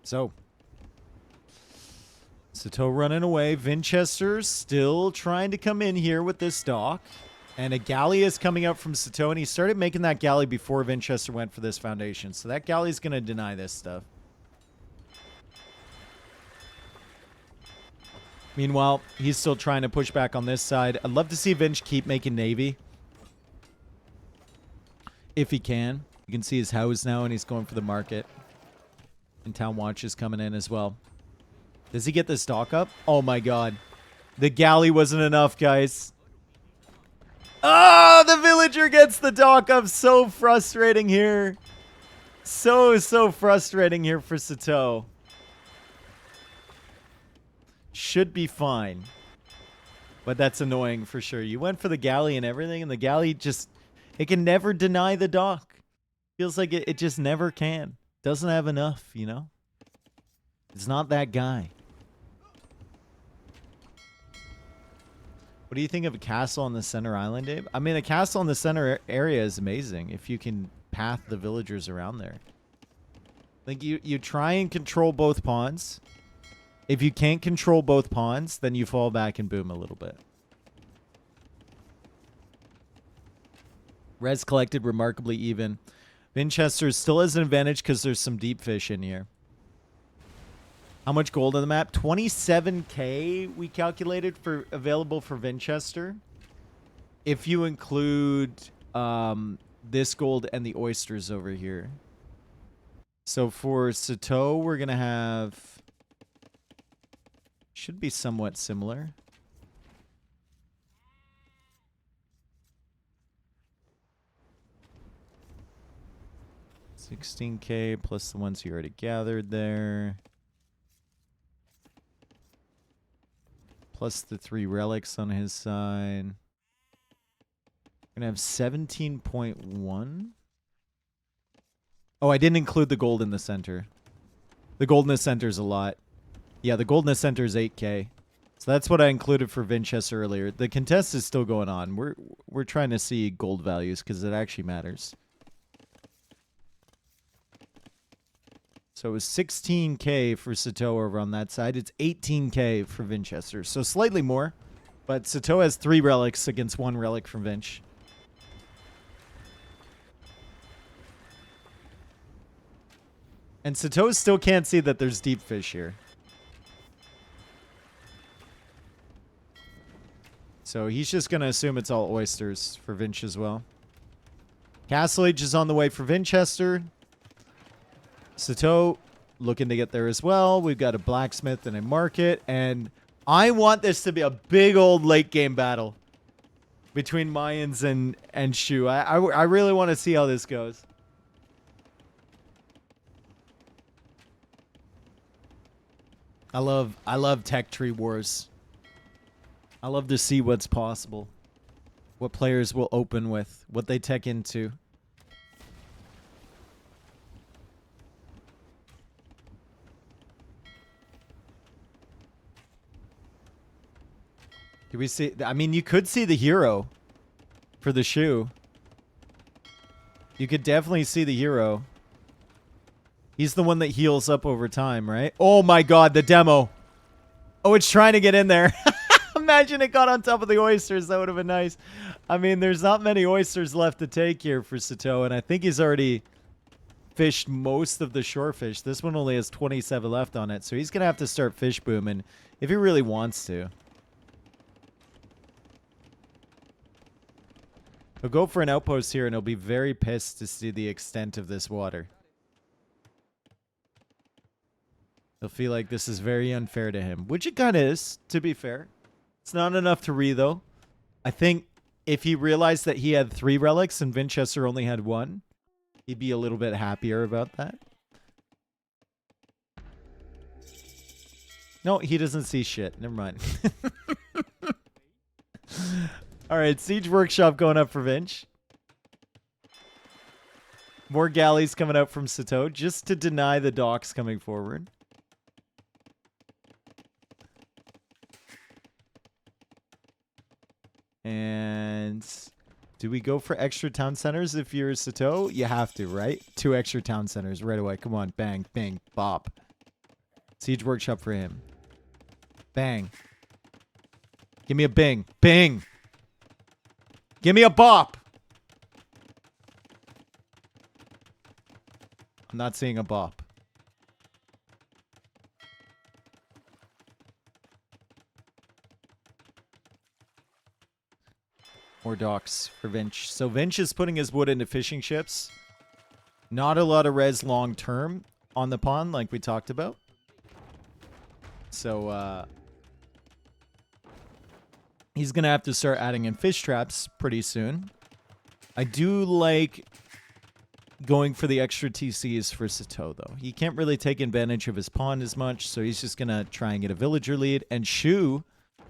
So, Sitaux running away. Vinchester still trying to come in here with this dock. And a galley is coming out from Sitaux, and he started making that galley before Vinchester went for this foundation. So that galley's going to deny this stuff. Meanwhile, he's still trying to push back on this side. I'd love to see Vinch keep making Navy. If he can. You can see his house now, and he's going for the market. And Town Watch is coming in as well. Does he get this dock up? Oh, my God. The galley wasn't enough, guys. Oh, the villager gets the dock up. So frustrating here. So frustrating here for Sitaux. Should be fine. But that's annoying for sure. You went for the galley and everything, and the galley just... It can never deny the dock. Feels like it just never can. Doesn't have enough, you know? It's not that guy. What do you think of a castle on the center island, Dave? I mean, a castle in the center area is amazing if you can path the villagers around there. Like, you try and control both pawns. If you can't control both pawns, then you fall back and boom a little bit. Res collected remarkably even. Vinchester still has an advantage because there's some deep fish in here. How much gold on the map? 27k we calculated for available for Vinchester. If you include this gold and the oysters over here. So for Sitaux, we're going to have... Should be somewhat similar. $16k plus the ones you already gathered there. Plus the 3 relics on his side. We're going to have 17.1. Oh, I didn't include the gold in the center. The gold in the center is a lot. Yeah, the gold in the center is 8k. So that's what I included for Vinchester earlier. The contest is still going on. We're trying to see gold values because it actually matters. So it was 16k for Sitaux over on that side. It's 18k for Vinchester. So slightly more. But Sitaux has 3 relics against 1 relic from Vinch. And Sitaux still can't see that there's deep fish here. So he's just going to assume it's all oysters for Vinch as well. Castle Age is on the way for Vinchester. Sitaux looking to get there as well. We've got a blacksmith and a market. And I want this to be a big old late game battle between Mayans and Shu. I really want to see how this goes. I love tech tree wars. I love to see what's possible. What players will open with. What they tech into. Do we see... I mean, you could see the hero for the shoe. You could definitely see the hero. He's the one that heals up over time, right? Oh my god, the demo. Oh, it's trying to get in there. Imagine it got on top of the oysters. That would have been nice. I mean, there's not many oysters left to take here for Sitaux, and I think he's already fished most of the shore fish. This one only has 27 left on it, so he's going to have to start fish booming if he really wants to. He'll go for an outpost here, and he'll be very pissed to see the extent of this water. He'll feel like this is very unfair to him, which it kind of is, to be fair. It's not enough to though. I think if he realized that he had 3 relics and Vinchester only had 1, he'd be a little bit happier about that. No, he doesn't see shit. Never mind. All right, Siege Workshop going up for Vinch. More galleys coming out from Sitaux just to deny the docks coming forward. And do we go for extra town centers if you're Sitaux? You have to, right? 2 extra town centers right away. Come on. Bang, bing, bop. Siege Workshop for him. Bang. Give me a bing. Bing. Give me a bop. I'm not seeing a bop. More docks for Vinch. So Vinch is putting his wood into fishing ships. Not a lot of res long term on the pond like we talked about. So he's going to have to start adding in fish traps pretty soon. I do like going for the extra TCs for Sitaux, though. He can't really take advantage of his pond as much, so he's just going to try and get a villager lead. And Shu,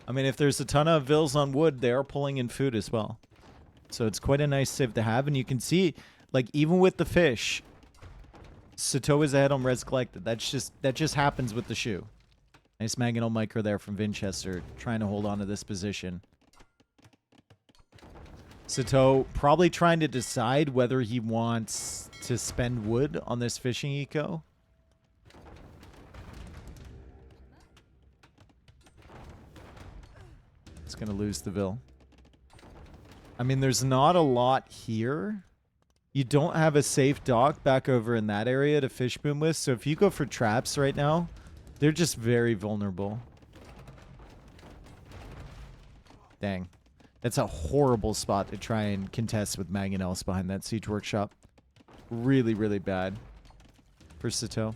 I mean, if there's a ton of vills on wood, they are pulling in food as well. So it's quite a nice save to have. And you can see, like, even with the fish, Sitaux is ahead on res collected. That just happens with the Shu. Nice Mangonel micro there from Vinchester, trying to hold on to this position. Sitaux probably trying to decide whether he wants to spend wood on this fishing eco. It's going to lose the Vil. I mean, there's not a lot here. You don't have a safe dock back over in that area to fish boom with. So if you go for traps right now, they're just very vulnerable. Dang. That's a horrible spot to try and contest with Mangonels behind that siege workshop. Really, really bad for Sitaux.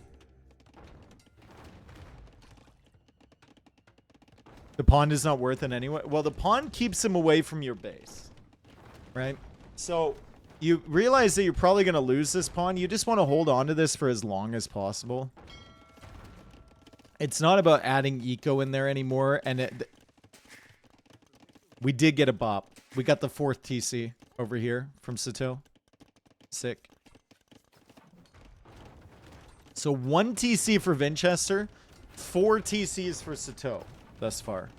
The pond is not worth it anyway. Well, the pond keeps him away from your base, right? So you realize that you're probably going to lose this pond. You just want to hold on to this for as long as possible. It's not about adding eco in there anymore. And we did get a bop. We got the 4th TC over here from Sitaux. Sick. So 1 TC for Vinchester, 4 TCs for Sitaux thus far.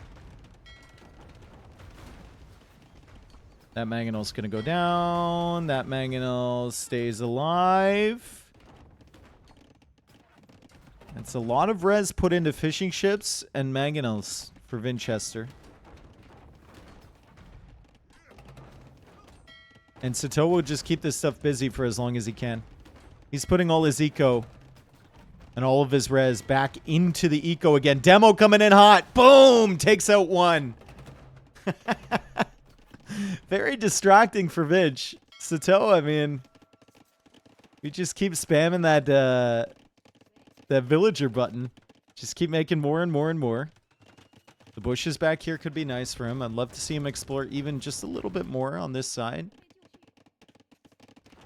That Mangonel's going to go down. That Mangonel stays alive. It's a lot of res put into fishing ships and Mangonels for Vinchester. And Sitaux will just keep this stuff busy for as long as he can. He's putting all his eco and all of his res back into the eco again. Demo coming in hot. Boom! Takes out 1. Very distracting for Vinch. Sitaux, I mean, we just keep spamming that villager button. Just keep making more and more and more. The bushes back here could be nice for him. I'd love to see him explore even just a little bit more on this side.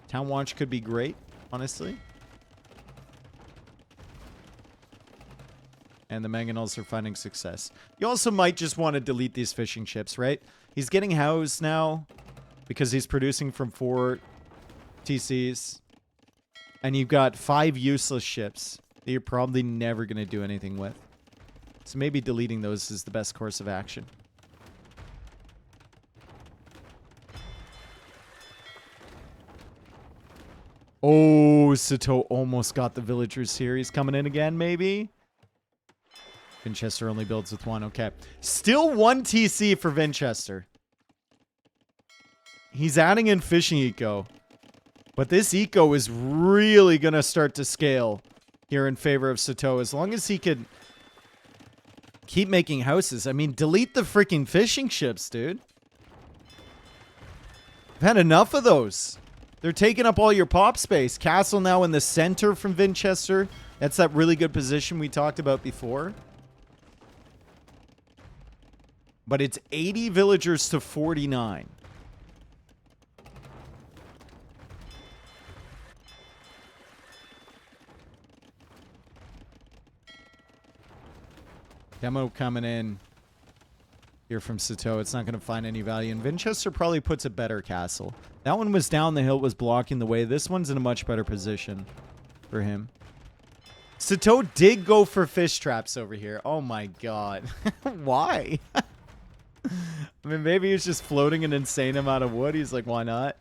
Town Watch could be great, honestly. And the Mangonels are finding success. You also might just want to delete these fishing ships, right? He's getting housed now because he's producing from 4 TCs. And you've got 5 useless ships that you're probably never going to do anything with. So maybe deleting those is the best course of action. Oh, Sitaux almost got the villagers here. He's coming in again, maybe? Vinchester only builds with 1. Okay. Still 1 TC for Vinchester. He's adding in fishing eco. But this eco is really going to start to scale here in favor of Sitaux. As long as he could keep making houses. I mean, delete the freaking fishing ships, dude. I've had enough of those. They're taking up all your pop space. Castle now in the center from Vinchester. That's that really good position we talked about before. But it's 80 villagers to 49. Demo coming in here from Sitaux. It's not going to find any value. And Vinchester probably puts a better castle. That one was down the hill, was blocking the way. This one's in a much better position for him. Sitaux did go for fish traps over here. Oh my god. Why? I mean, maybe he's just floating an insane amount of wood. He's like, why not?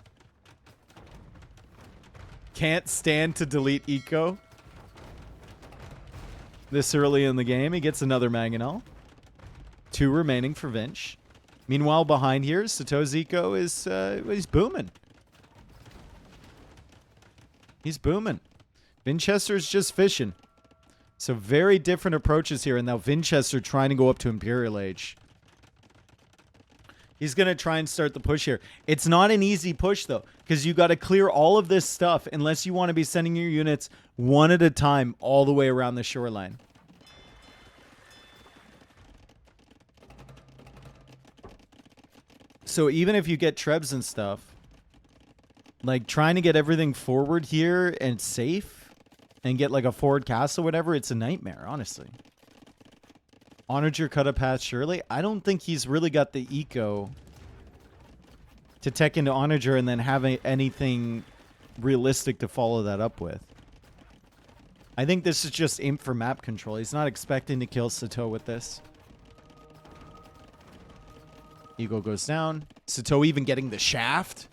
Can't stand to delete eco. This early in the game, he gets another Mangonel. 2 remaining for Vinch. Meanwhile, behind here, Sitaux Eco is he's booming. He's booming. Vinchester's just fishing. So very different approaches here, and now Vinchester trying to go up to Imperial Age. He's going to try and start the push here. It's not an easy push, though, because you got to clear all of this stuff unless you want to be sending your units one at a time all the way around the shoreline. So even if you get trebs and stuff, like trying to get everything forward here and safe and get like a forward castle or whatever, it's a nightmare, honestly. Onager cut a path surely. I don't think he's really got the eco to tech into Onager and then have anything realistic to follow that up with. I think this is just aimed for map control. He's not expecting to kill Sitaux with this. Eagle goes down. Sitaux even getting the shaft.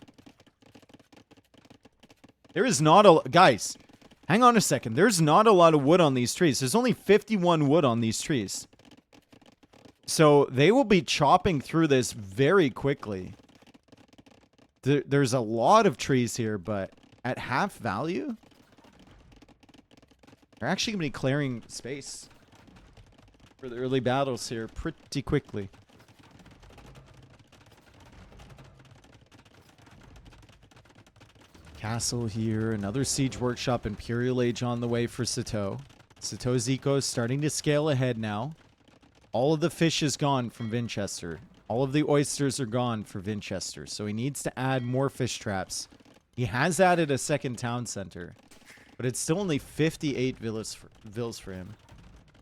There is not a... Guys, hang on a second. There's not a lot of wood on these trees. There's only 51 wood on these trees. So they will be chopping through this very quickly. There's a lot of trees here, but at half value, they're actually going to be clearing space for the early battles here pretty quickly. Castle here, another siege workshop, Imperial Age on the way for Sitaux. Sitaux Eco is starting to scale ahead now. All of the fish is gone from Vinchester. All of the oysters are gone for Vinchester. So he needs to add more fish traps. He has added a second town center. But it's still only 58 villas for him.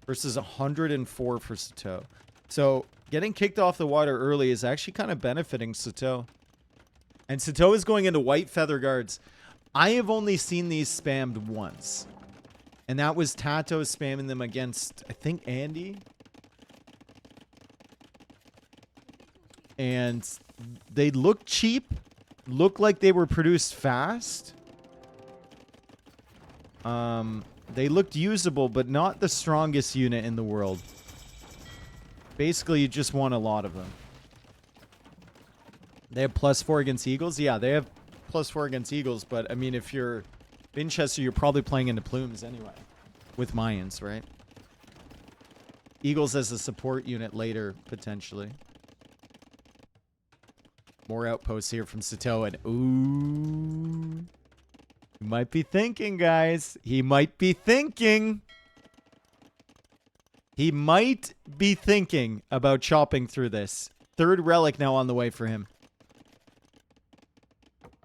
Versus 104 for Sitaux. So getting kicked off the water early is actually kind of benefiting Sitaux. And Sitaux is going into white feather guards. I have only seen these spammed once. And that was Tato spamming them against, I think, Andy. And they look cheap, look like they were produced fast. They looked usable, but not the strongest unit in the world. Basically, you just want a lot of them. They have +4 against Eagles? Yeah, they have +4 against Eagles, but I mean, if you're Vinchester, you're probably playing into plumes anyway. With Mayans, right? Eagles as a support unit later, potentially. More outposts here from Sitaux, and ooh, he might be thinking, guys. He might be thinking. He might be thinking about chopping through this. Third relic now on the way for him.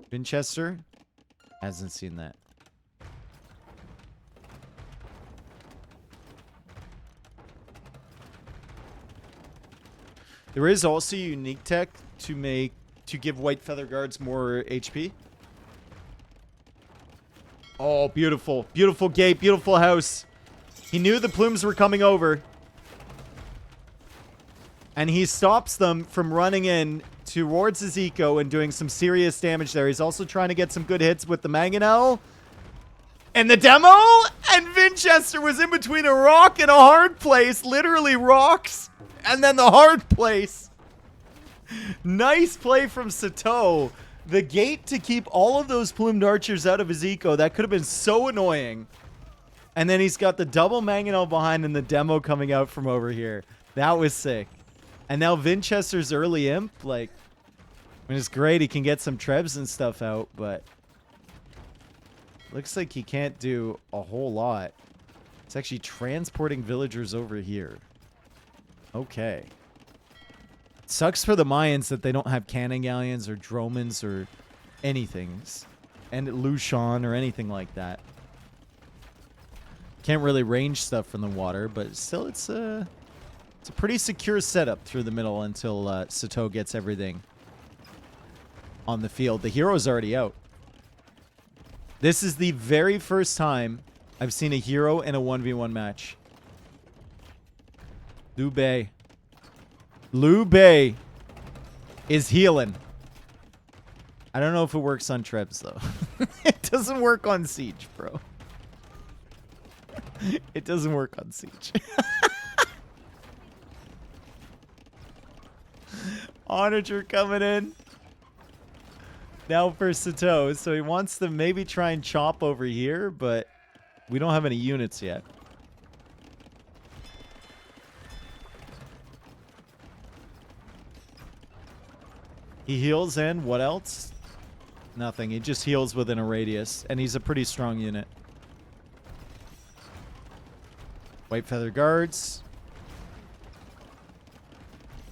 Vinchester hasn't seen that. There is also unique tech to give white feather guards more HP. Oh, beautiful. Beautiful gate, beautiful house. He knew the plumes were coming over. And he stops them from running in towards his eco and doing some serious damage there. He's also trying to get some good hits with the mangonel. And the demo! And Vinchester was in between a rock and a hard place. Literally rocks. And then the hard place. Nice play from Sitaux. The gate to keep all of those plumed archers out of his eco. That could have been so annoying. And then he's got the double mangonel behind and the demo coming out from over here. That was sick. And now Vinchester's early imp, like, I mean, it's great. He can get some trebs and stuff out, but looks like he can't do a whole lot. It's actually transporting villagers over here. Okay. Sucks for the Mayans that they don't have cannon galleons or dromons or anything. And Lushan or anything like that. Can't really range stuff from the water, but still it's a pretty secure setup through the middle until Sitaux gets everything on the field. The hero's already out. This is the very first time I've seen a hero in a 1v1 match. Liu Bei is healing. I don't know if it works on trebs, though. It doesn't work on siege, bro. It doesn't work on siege. Onager coming in. Now for Sitaux. So he wants to maybe try and chop over here, but we don't have any units yet. He heals in. What else? Nothing. He just heals within a radius, and he's a pretty strong unit. White Feather Guards.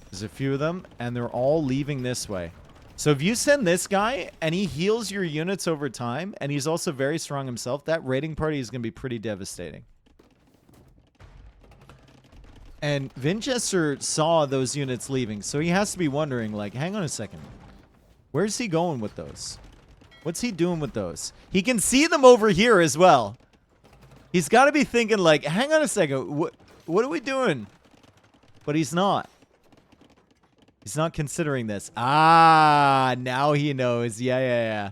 There's a few of them, and they're all leaving this way. So if you send this guy, and he heals your units over time, and he's also very strong himself, that raiding party is going to be pretty devastating. And Vinchester saw those units leaving, so he has to be wondering, like, hang on a second. Where's he going with those? What's he doing with those? He can see them over here as well. He's got to be thinking, like, hang on a second. What are we doing? But he's not. He's not considering this. Ah, now he knows. Yeah.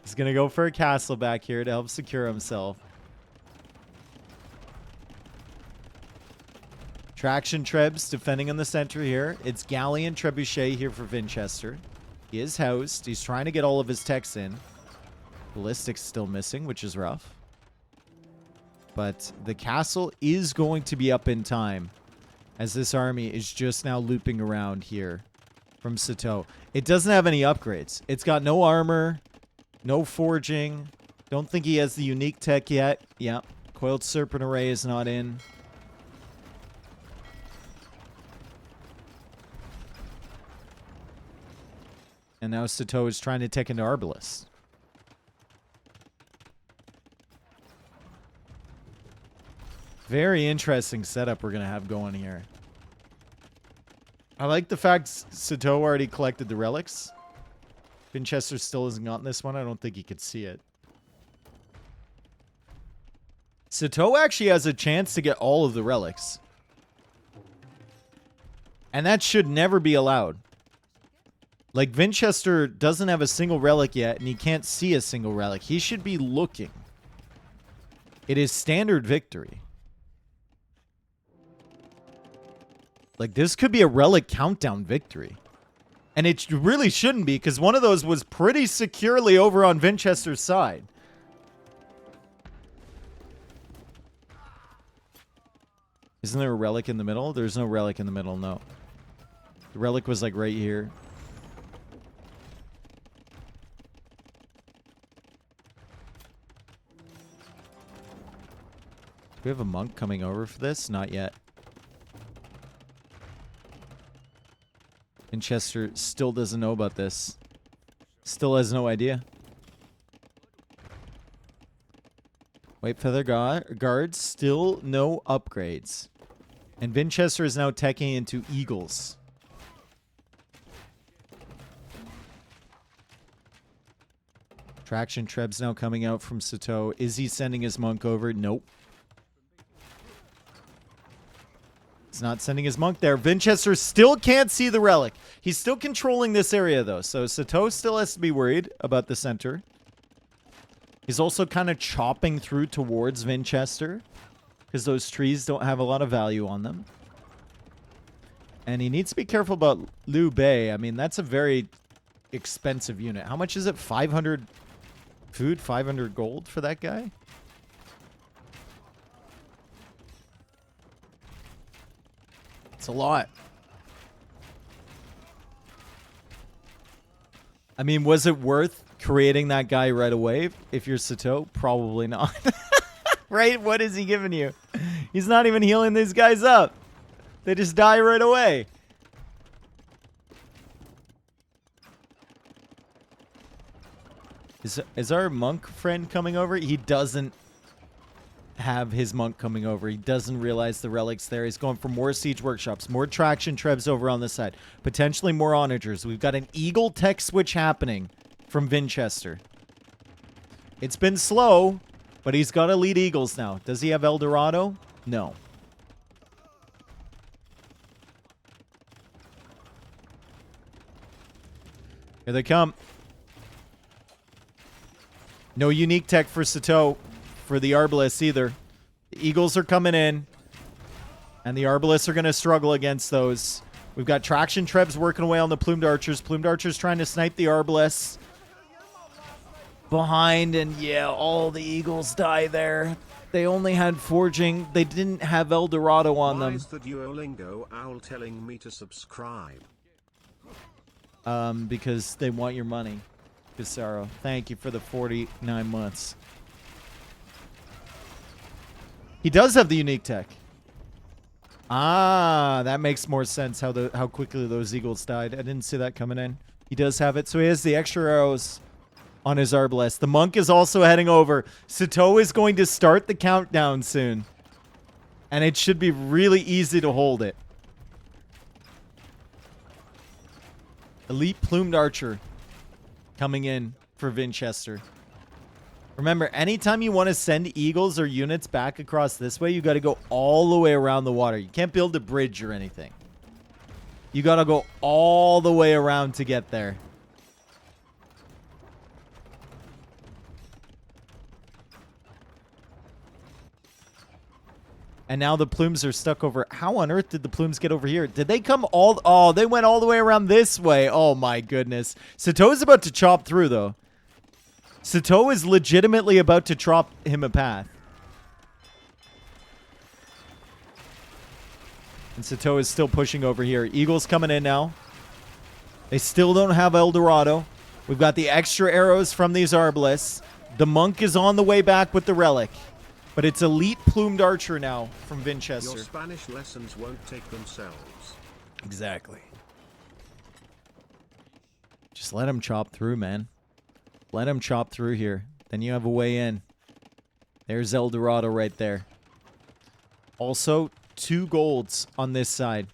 He's going to go for a castle back here to help secure himself. Traction Trebs defending in the center here. It's Galleon Trebuchet here for Vinchester. He is housed. He's trying to get all of his techs in. Ballistic's still missing, which is rough. But the castle is going to be up in time, as this army is just now looping around here from Sitaux. It doesn't have any upgrades. It's got no armor, no forging. Don't think he has the unique tech yet. Yeah, Coiled Serpent Array is not in. And now Sitaux is trying to take into Arbalest. Very interesting setup we're going to have going here. I like the fact Sitaux already collected the relics. Vinchester still hasn't gotten this one. I don't think he could see it. Sitaux actually has a chance to get all of the relics. And that should never be allowed. Like, Vinchester doesn't have a single relic yet, and he can't see a single relic. He should be looking. It is standard victory. Like, this could be a relic countdown victory. And it really shouldn't be, because one of those was pretty securely over on Vinchester's side. Isn't there a relic in the middle? There's no relic in the middle, no. The relic was, like, right here. Do we have a monk coming over for this? Not yet. Vinchester still doesn't know about this. Still has no idea. White Feather Guards, still no upgrades. And Vinchester is now teching into Eagles. Traction Treb's now coming out from Sitaux. Is he sending his monk over? Nope. He's not sending his monk there. Vinchester still can't see the relic. He's still controlling this area, though. So Sitaux still has to be worried about the center. He's also kind of chopping through towards Vinchester, because those trees don't have a lot of value on them. And he needs to be careful about Liu Bei. I mean, that's a very expensive unit. How much is it? 500 food? 500 gold for that guy? It's a lot. I mean, was it worth creating that guy right away if you're Sitaux? Probably not. Right? What is he giving you? He's not even healing these guys up. They just die right away. Is our monk friend coming over? He doesn't have his monk coming over. He doesn't realize the relic's there. He's going for more siege workshops, more traction trebs over on this side, potentially more onagers. We've got an eagle tech switch happening from Vinchester. It's been slow, but he's got elite eagles now. Does he have Eldorado? No. Here they come. No unique tech for Sitaux, for the Arbalest either. The Eagles are coming in. And the Arbalists are going to struggle against those. We've got Traction Trebs working away on the Plumed Archers. Plumed Archers trying to snipe the Arbalists. Behind, and yeah, all the Eagles die there. They only had Forging. They didn't have El Dorado on Why them. is the Duolingo owl telling me to subscribe? Because they want your money. Pissarro, thank you for the 49 months. He does have the unique tech. Ah, that makes more sense how quickly those Eagles died. I didn't see that coming in. He does have it, so he has the extra arrows on his Arbalest. The Monk is also heading over. Sitaux is going to start the countdown soon. And it should be really easy to hold it. Elite Plumed Archer coming in for Vinchester. Remember, anytime you want to send Eagles or units back across this way, you got to go all the way around the water. You can't build a bridge or anything. You got to go all the way around to get there. And now the Plumes are stuck over. How on earth did the Plumes get over here? Did they come all... Oh, they went all the way around this way. Oh, my goodness. Sitaux is about to chop through, though. Sitaux is legitimately about to chop him a path. And Sitaux is still pushing over here. Eagles coming in now. They still don't have El Dorado. We've got the extra arrows from these Arbalists. The Monk is on the way back with the Relic. But it's Elite Plumed Archer now from Vinchester. Your Spanish lessons won't take themselves. Exactly. Just let him chop through, man. Let him chop through here. Then you have a way in. There's El Dorado right there. Also, 2 golds on this side.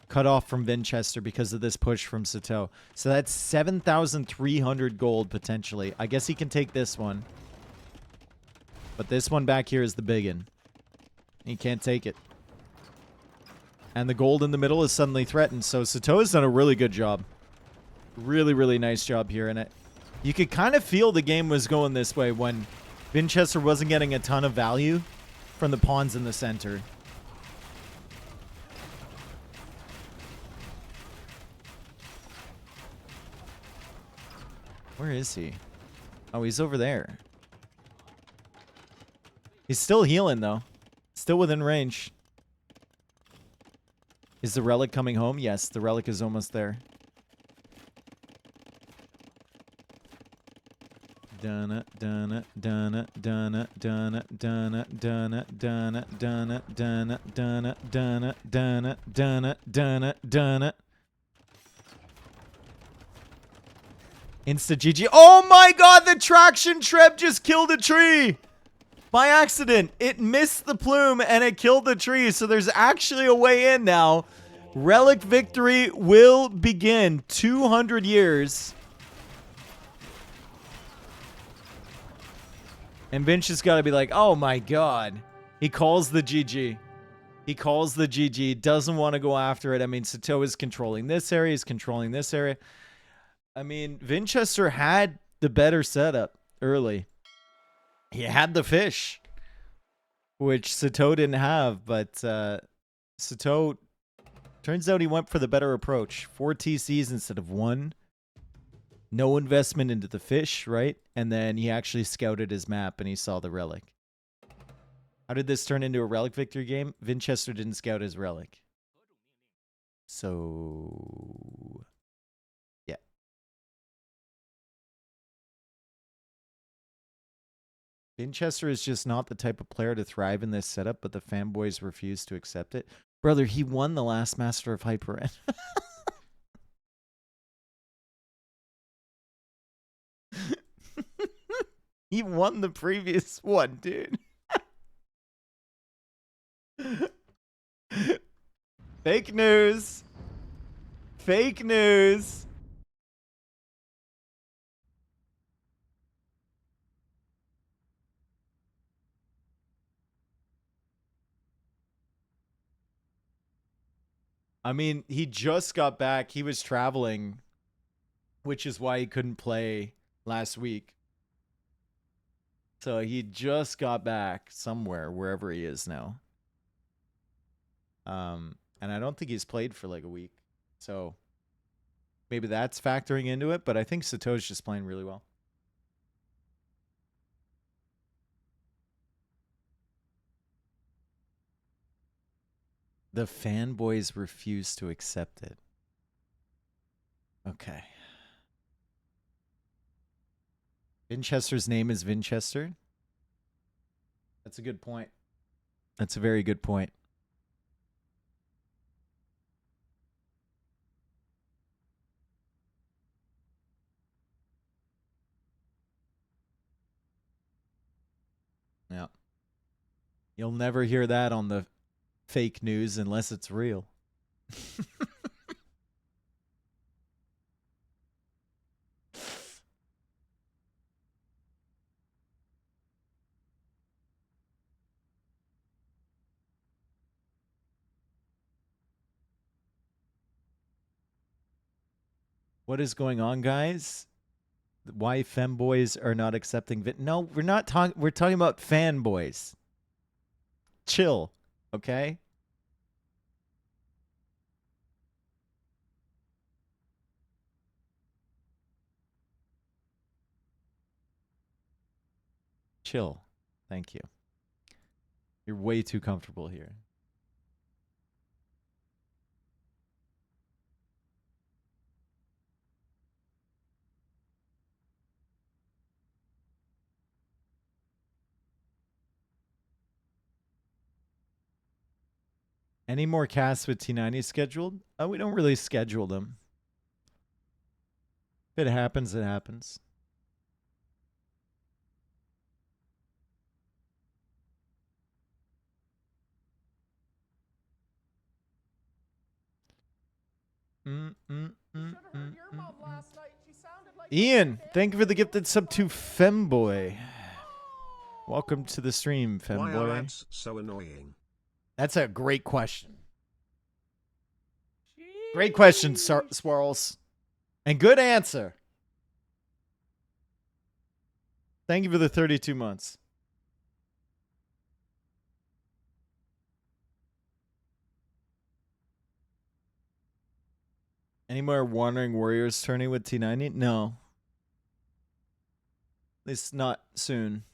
Cut off from Vinchester because of this push from Sitaux. So that's 7,300 gold potentially. I guess he can take this one. But this one back here is the big one. He can't take it. And the gold in the middle is suddenly threatened. So Sitaux has done a really good job. Really, really nice job here in it. You could kind of feel the game was going this way when Vinchester wasn't getting a ton of value from the pawns in the center. Where is he? Oh, he's over there. He's still healing, though. Still within range. Is the Relic coming home? Yes, the Relic is almost there. Dunna, dunna, dunna, dunna, dunna, dunna, dunna, dunna, dunna, dunna, dunna, dunna, dunna, dunna, dunna, dunna. Insta GG. Oh my god, the Traction Treb just killed a tree! By accident. It missed the plume and it killed the tree, so there's actually a way in now. Relic victory will begin. 200 years. And Vinch has got to be like, oh my god. He calls the GG. He calls the GG. Doesn't want to go after it. I mean, Sitaux is controlling this area. He's controlling this area. I mean, Vinchester had the better setup early. He had the fish, which Sitaux didn't have. But Sitaux, turns out he went for the better approach. 4 TCs instead of 1. No investment into the fish, right? And then he actually scouted his map and he saw the Relic. How did this turn into a Relic victory game? Vinchester didn't scout his Relic. So, yeah. Vinchester is just not the type of player to thrive in this setup, but the fanboys refuse to accept it. Brother, he won the last Master of HyperRandom. He won the previous one, dude. Fake news. Fake news. I mean, he just got back. He was traveling, which is why he couldn't play last week. So he just got back somewhere, wherever he is now. And I don't think he's played for like a week. So maybe that's factoring into it, but I think Sitau's just playing really well. The fanboys refuse to accept it. Okay. Vinchester's name is Vinchester. That's a good point. That's a very good point. Yeah. You'll never hear that on the fake news unless it's real. What is going on, guys? Why femboys are not accepting No, we're not talking. We're talking about fanboys. Chill, okay? Chill. Thank you. You're way too comfortable here. Any more casts with T90 scheduled? We don't really schedule them. If it happens, it happens. Ian, thank you for the gifted sub to Femboy. Welcome to the stream, Femboy. Why are ads so annoying? That's a great question. Great question, Swirls. And good answer. Thank you for the 32 months. Any more Wandering Warriors tourney with T90? No. At least not soon.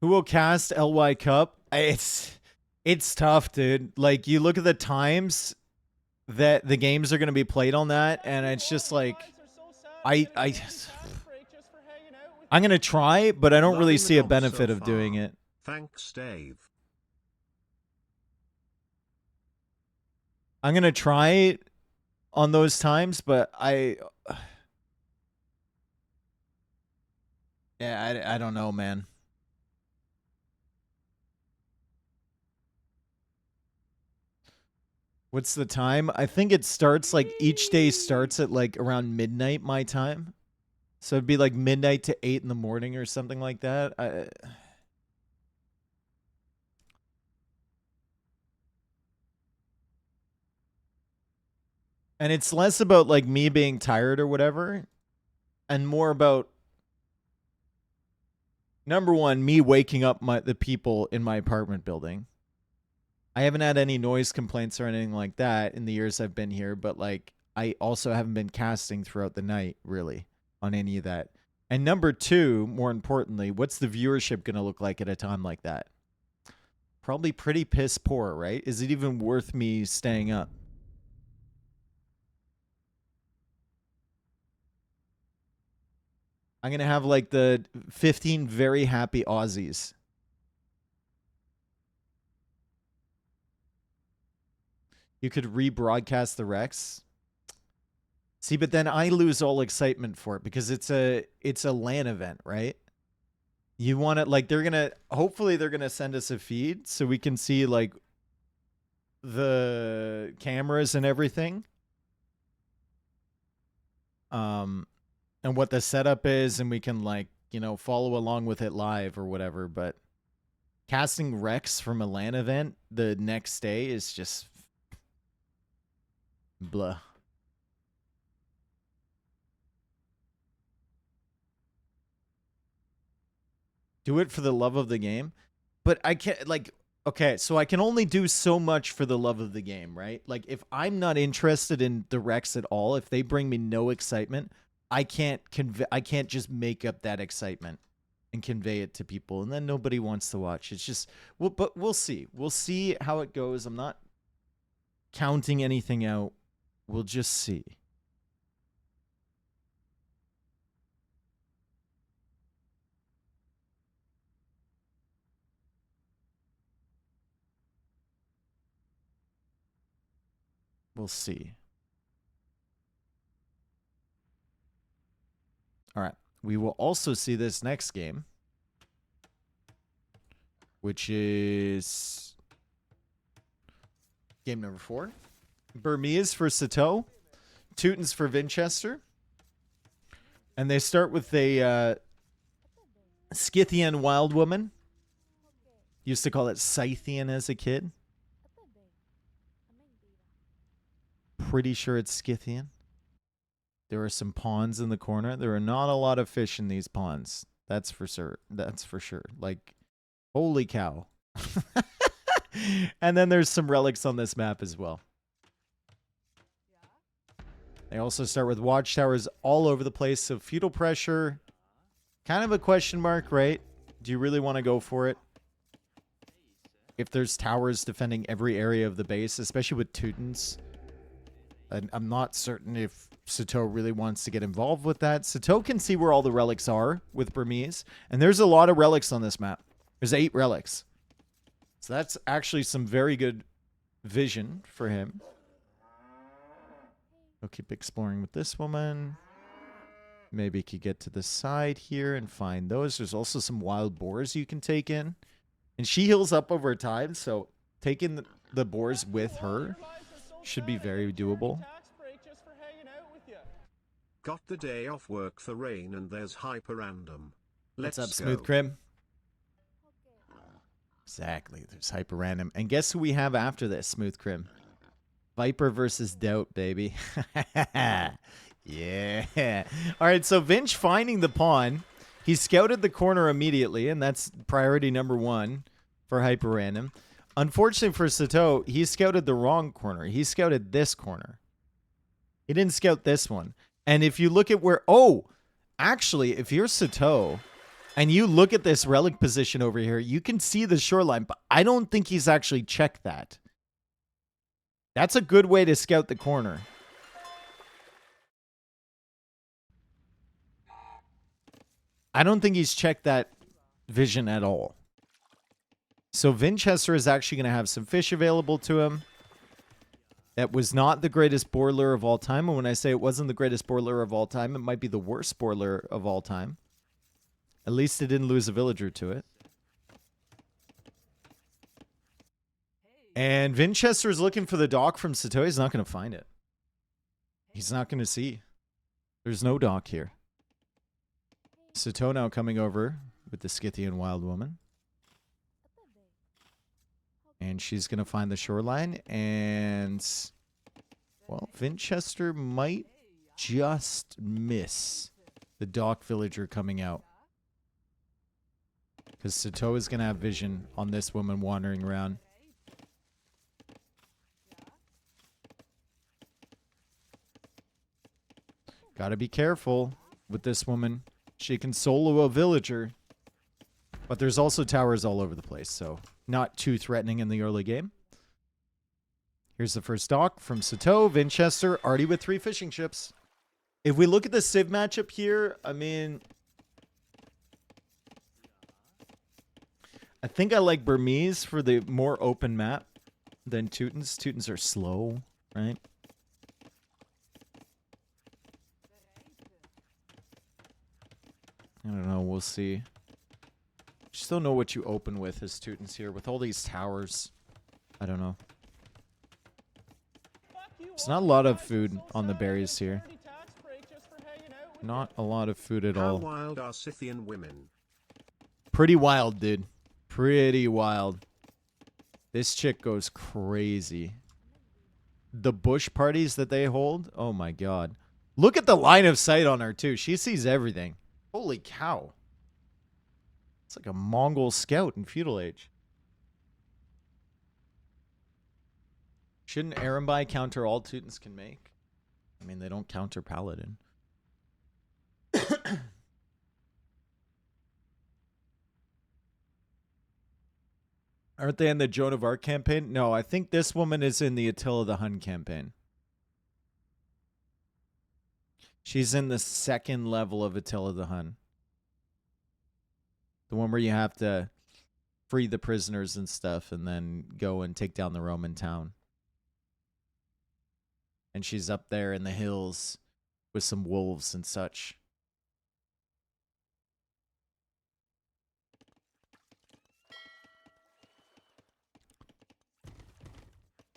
Who will cast LY Cup? It's tough, dude. Like, you look at the times that the games are going to be played on that, and it's just like, I'm going to try, but I don't really see a benefit of doing it. Thanks, Dave. I'm going to try on those times, but yeah, I don't know, man. What's the time? I think it starts like each day starts at like around midnight my time. So it'd be like midnight to 8 in the morning or something like that. And it's less about like me being tired or whatever, and more about, number one, me waking up the people in my apartment building. I haven't had any noise complaints or anything like that in the years I've been here, but like I also haven't been casting throughout the night really on any of that. And number two, more importantly, what's the viewership going to look like at a time like that? Probably pretty piss poor, right? Is it even worth me staying up? I'm going to have like the 15 very happy Aussies. You could rebroadcast the Rex. See, but then I lose all excitement for it because it's a LAN event, right? You want it like hopefully they're gonna send us a feed so we can see like the cameras and everything. And and what the setup is, and we can, like, you know, follow along with it live or whatever. But casting Rex from a LAN event the next day is just blah. Do it for the love of the game. But I can't, like, okay, so I can only do so much for the love of the game, right? Like, if I'm not interested in the Rex at all, if they bring me no excitement, I can't just make up that excitement and convey it to people, and then nobody wants to watch. It's just, well, but we'll see. We'll see how it goes. I'm not counting anything out. We'll just see. We'll see. All right. We will also see this next game, which is game number 4. Burmese for Sitaux, Teutons for Vinchester. And they start with a Scythian wild woman. Used to call it Scythian as a kid. Pretty sure it's Scythian. There are some ponds in the corner. There are not a lot of fish in these ponds. That's for sure. That's for sure. Like, holy cow. And then there's some relics on this map as well. They also start with watchtowers all over the place. So feudal pressure, kind of a question mark, right? Do you really want to go for it? If there's towers defending every area of the base, especially with Teutons. And I'm not certain if Sitaux really wants to get involved with that. Sitaux can see where all the relics are with Burmese. And there's a lot of relics on this map. There's 8 relics. So that's actually some very good vision for him. He'll keep exploring with this woman. Maybe he could get to the side here and find those. There's also some wild boars you can take in. And she heals up over time, so taking the boars with her should be very doable. Got the day off work for rain and there's HyperRandom. What's up, Let's Smooth go. Crim? Exactly, there's HyperRandom. And guess who we have after this, Smooth Crim? Viper versus Doubt, baby. Yeah. All right, so Vinch finding the pawn. He scouted the corner immediately, and that's priority number 1 for HyperRandom. Unfortunately for Sitaux, he scouted the wrong corner. He scouted this corner. He didn't scout this one. And if you look at where... Oh, actually, if you're Sitaux and you look at this relic position over here, you can see the shoreline, but I don't think he's actually checked that. That's a good way to scout the corner. I don't think he's checked that vision at all. So Vinchester is actually going to have some fish available to him. That was not the greatest boar lure of all time. And when I say it wasn't the greatest boar lure of all time, it might be the worst boar lure of all time. At least it didn't lose a villager to it. And Vinchester is looking for the dock from Sitaux. He's not going to find it. He's not going to see. There's no dock here. Sitaux now coming over with the Scythian wild woman. And she's going to find the shoreline. And, well, Vinchester might just miss the dock villager coming out. Because Sitaux is going to have vision on this woman wandering around. Gotta be careful with this woman. She can solo a villager. But there's also towers all over the place, so not too threatening in the early game. Here's the first dock from Sitaux. Vinchester already with 3 fishing ships. If we look at the Civ matchup here, I mean... I think I like Burmese for the more open map than Teutons. Teutons are slow, right? I don't know. We'll see. Just don't know what you open with as Teutons here. With all these towers. I don't know. There's not a lot of food on the berries here. Not a lot of food at How all. wild are Scythian women? Pretty wild, dude. Pretty wild. This chick goes crazy. The bush parties that they hold, oh my god. Look at the line of sight on her, too. She sees everything. Holy cow. It's like a Mongol scout in feudal age. Shouldn't Arambai counter all Teutons can make? I mean, they don't counter Paladin. Aren't they in the Joan of Arc campaign? No, I think this woman is in the Attila the Hun campaign. She's in the second level of Attila the Hun. The one where you have to free the prisoners and stuff and then go and take down the Roman town. And she's up there in the hills with some wolves and such.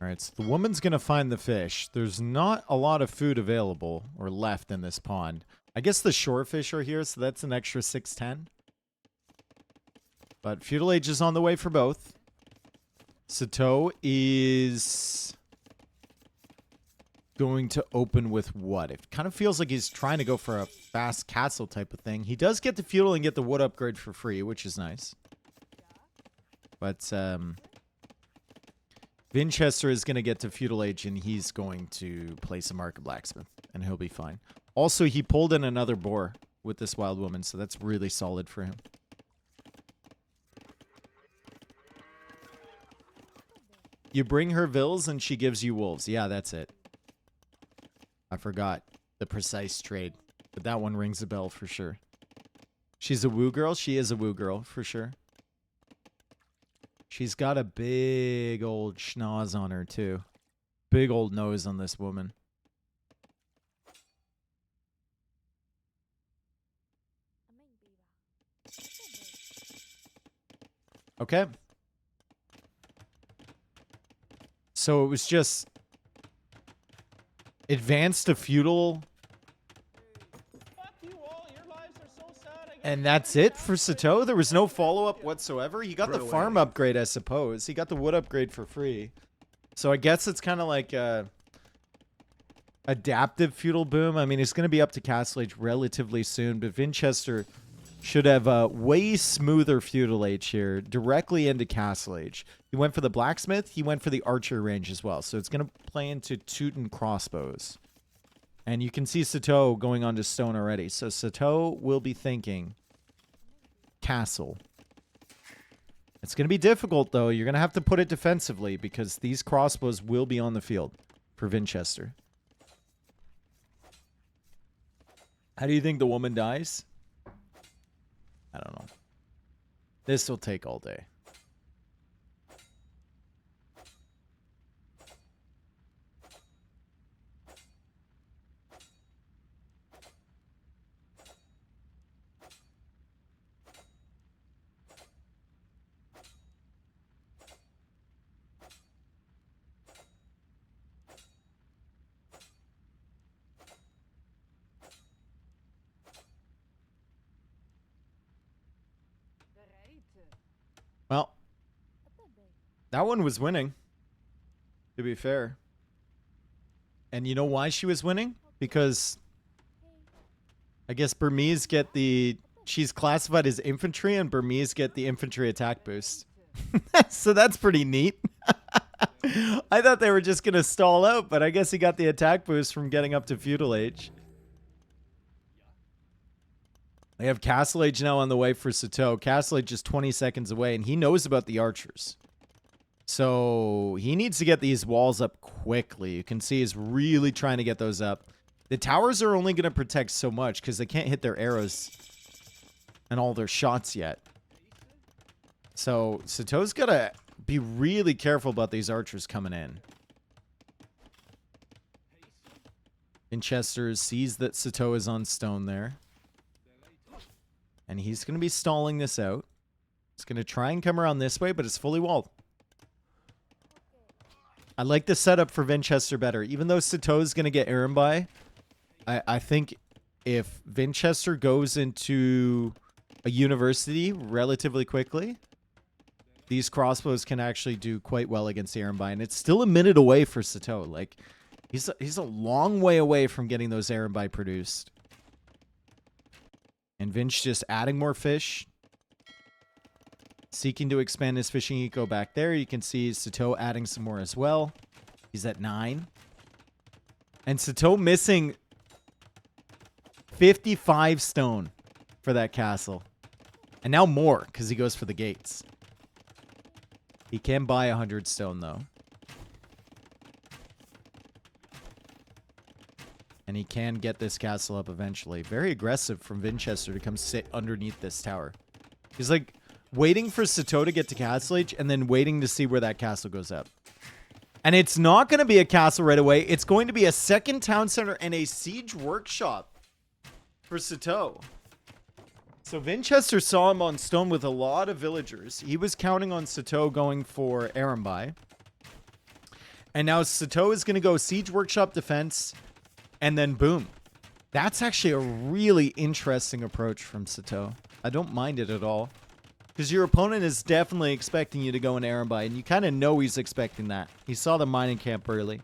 Alright, so the woman's going to find the fish. There's not a lot of food available or left in this pond. I guess the shore fish are here, so that's an extra 610. But feudal age is on the way for both. Sitaux is going to open with what? It kind of feels like he's trying to go for a fast castle type of thing. He does get the feudal and get the wood upgrade for free, which is nice. But, Vinchester is going to get to feudal age, and he's going to place a market blacksmith, and he'll be fine. Also, he pulled in another boar with this wild woman, so that's really solid for him. You bring her vills, and she gives you wolves. Yeah, that's it. I forgot the precise trade, but that one rings a bell for sure. She's a woo girl. She is a woo girl, for sure. She's got a big old schnoz on her, too. Big old nose on this woman. Okay. So it was just advanced to feudal. And that's it for Sitaux? There was no follow-up whatsoever? He got the farm upgrade, I suppose. He got the wood upgrade for free. So I guess it's kind of like a adaptive feudal boom. I mean, it's going to be up to Castle Age relatively soon, but Vinchester should have a way smoother feudal age here, directly into Castle Age. He went for the blacksmith. He went for the archer range as well. So it's going to play into Teuton crossbows. And you can see Sitaux going on to stone already. So Sitaux will be thinking castle. It's going to be difficult, though. You're going to have to put it defensively because these crossbows will be on the field for Vinchester. How do you think the woman dies? I don't know. This will take all day. Well, that one was winning, to be fair. And you know why she was winning? Because I guess Burmese get the... She's classified as infantry, and Burmese get the infantry attack boost. So that's pretty neat. I thought they were just going to stall out, but I guess he got the attack boost from getting up to feudal age. They have Castle Age now on the way for Sitaux. Castle Age is 20 seconds away, and he knows about the archers. So he needs to get these walls up quickly. You can see he's really trying to get those up. The towers are only going to protect so much because they can't hit their arrows and all their shots yet. So Sitau's got to be really careful about these archers coming in. Vinchester sees that Sitaux is on stone there. And he's going to be stalling this out. He's going to try and come around this way, but it's fully walled. I like the setup for Vinchester better. Even though Sitaux is going to get Arambai, I think if Vinchester goes into a university relatively quickly, these crossbows can actually do quite well against Erlenby. And it's still a minute away for Sitaux. Like, he's a long way away from getting those Erlenby produced. And Vinch just adding more fish. Seeking to expand his fishing eco back there. You can see Sitaux adding some more as well. He's at 9. And Sitaux missing 55 stone for that castle. And now more, because he goes for the gates. He can buy 100 stone, though. And he can get this castle up eventually. Very aggressive from Vinchester to come sit underneath this tower. He's like waiting for Sitaux to get to castle age and then waiting to see where that castle goes up. And it's not going to be a castle right away. It's going to be a second town center and a siege workshop for Sitaux. So Vinchester saw him on stone with a lot of villagers. He was counting on Sitaux going for Erlenby. And now Sitaux is going to go siege workshop defense. And then boom. That's actually a really interesting approach from Sitaux. I don't mind it at all. Because your opponent is definitely expecting you to go in Erlenby. And you kind of know he's expecting that. He saw the mining camp early.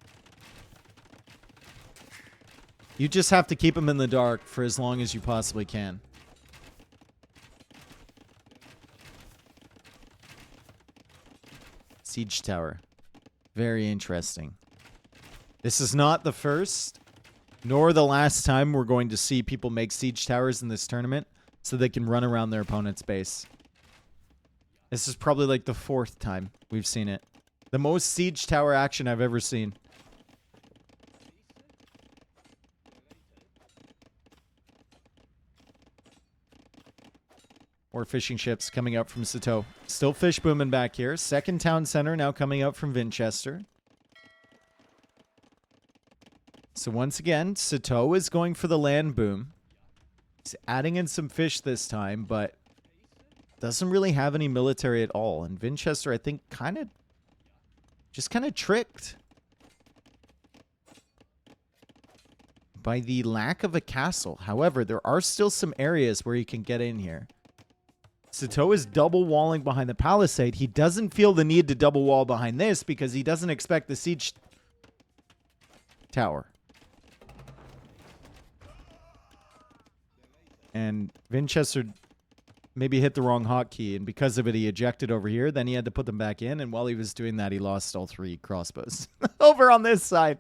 You just have to keep him in the dark for as long as you possibly can. Siege tower. Very interesting. This is not the first nor the last time we're going to see people make siege towers in this tournament so they can run around their opponent's base. This is probably like the 4th time we've seen it. The most siege tower action I've ever seen. More fishing ships coming up from Sitaux. Still fish booming back here. Second town center now coming up from Vinchester. So once again, Sitaux is going for the land boom. He's adding in some fish this time, but doesn't really have any military at all. And Vinchester, I think, kind of tricked by the lack of a castle. However, there are still some areas where he can get in here. Sitaux is double walling behind the palisade. He doesn't feel the need to double wall behind this because he doesn't expect the siege tower. And Vinchester maybe hit the wrong hotkey, and because of it, he ejected over here. Then he had to put them back in, and while he was doing that, he lost all 3 crossbows. Over on this side.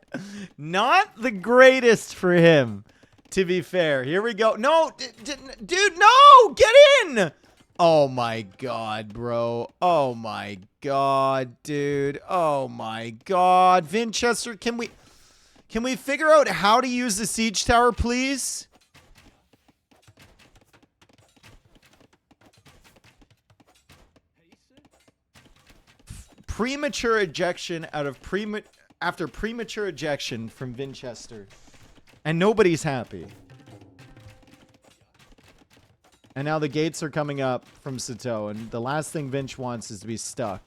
Not the greatest for him, to be fair. Here we go. No, dude, no! Get in! Oh, my God, bro. Oh, my God, dude. Oh, my God. Vinchester, can we figure out how to use the siege tower, please? Premature ejection after premature ejection from Vinchester. And nobody's happy. And now the gates are coming up from Sitaux, and the last thing Vinch wants is to be stuck.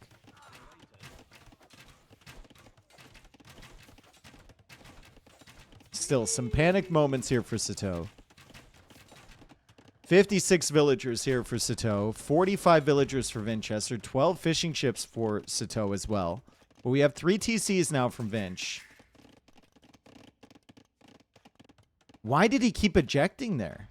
Still, some panic moments here for Sitaux. 56 villagers here for Sitaux, 45 villagers for Vinchester, 12 fishing ships for Sitaux as well. But we have 3 TCs now from Vinch. Why did he keep ejecting there?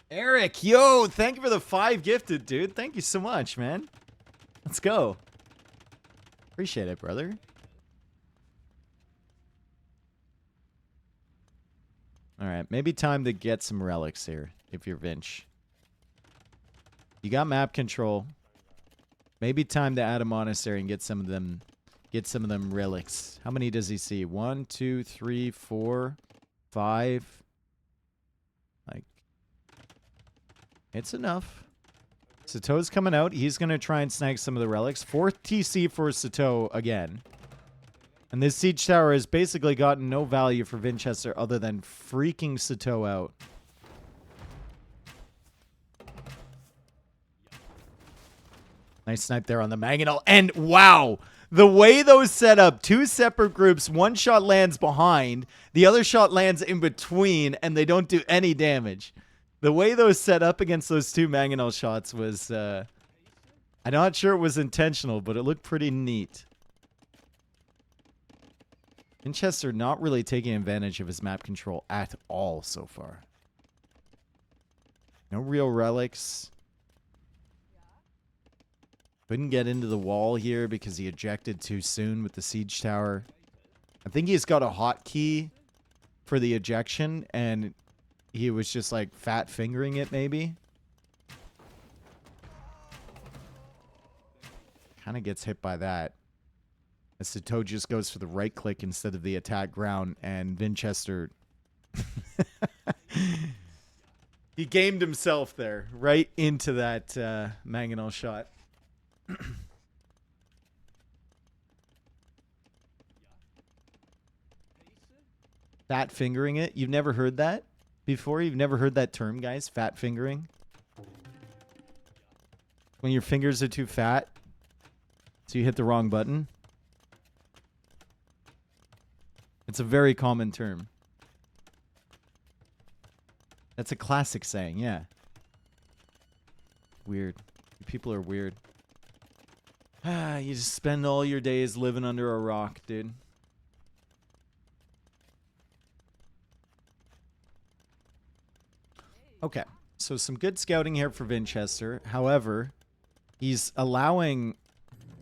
Eric, yo, thank you for the 5 gifted, dude. Thank you so much, man. Let's go. Appreciate it, brother. All right, maybe time to get some relics here if you're Vinch. You got map control. Maybe time to add a monastery and get some of them relics. How many does he see? 1, 2, 3, 4, 5. Like, it's enough. Sitau's coming out. He's going to try and snag some of the relics. 4th TC for Sitaux again. And this siege tower has basically gotten no value for Vinchester other than freaking Sitaux out. Nice snipe there on the Mangonel. And wow, the way those set up, two separate groups, one shot lands behind, the other shot lands in between, and they don't do any damage. The way those set up against those two Mangonel shots was, I'm not sure it was intentional, but it looked pretty neat. Vinchester not really taking advantage of his map control at all so far. No real relics. Couldn't get into the wall here because he ejected too soon with the siege tower. I think he's got a hotkey for the ejection, and he was just like fat fingering it maybe. Kind of gets hit by that. As Sitaux just goes for the right click instead of the attack ground, and Vinchester... he gamed himself there, right into that Mangonel shot. Fat fingering it? You've never heard that before? You've never heard that term, guys? Fat fingering? When your fingers are too fat, so you hit the wrong button? It's a very common term. That's a classic saying, yeah. Weird. People are weird. You just spend all your days living under a rock, dude. Okay, so some good scouting here for Vinchester. However, he's allowing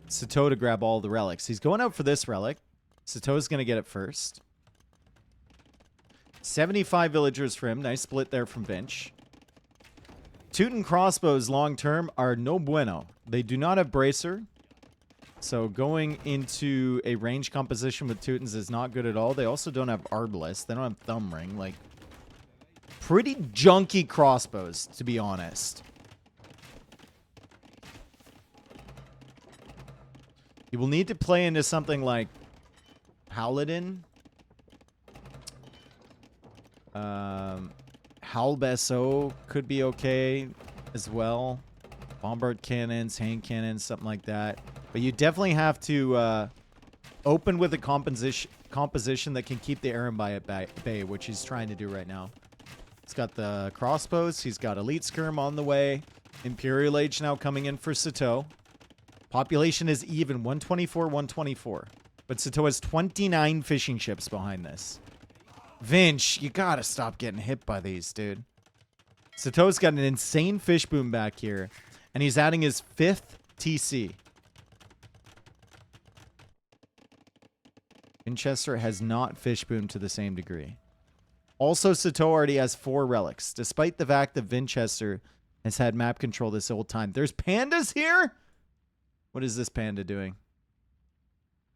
Sitaux to grab all the relics. He's going out for this relic. Sitaux is going to get it first. 75 villagers for him. Nice split there from Vinch. Teuton crossbows long-term are no bueno. They do not have bracer. So going into a range composition with Teutons is not good at all. They also don't have arbalest. They don't have thumb ring. Like, pretty junky crossbows, to be honest. You will need to play into something like Paladin. Halbesso could be okay as well. Bombard cannons, hand cannons, something like that. But you definitely have to open with a composition that can keep the Aaron at bay, which he's trying to do right now. He's got the crossbows. He's got Elite Skirm on the way. Imperial Age now coming in for Sitaux. Population is even, 124, 124. But Sitaux has 29 fishing ships behind this. Vinch, you gotta stop getting hit by these, dude. Sitau's got an insane fish boom back here, and he's adding his 5th TC. Vinchester has not fish boomed to the same degree. Also, Sitaux already has 4 relics, despite the fact that Vinchester has had map control this whole time. There's pandas here? What is this panda doing?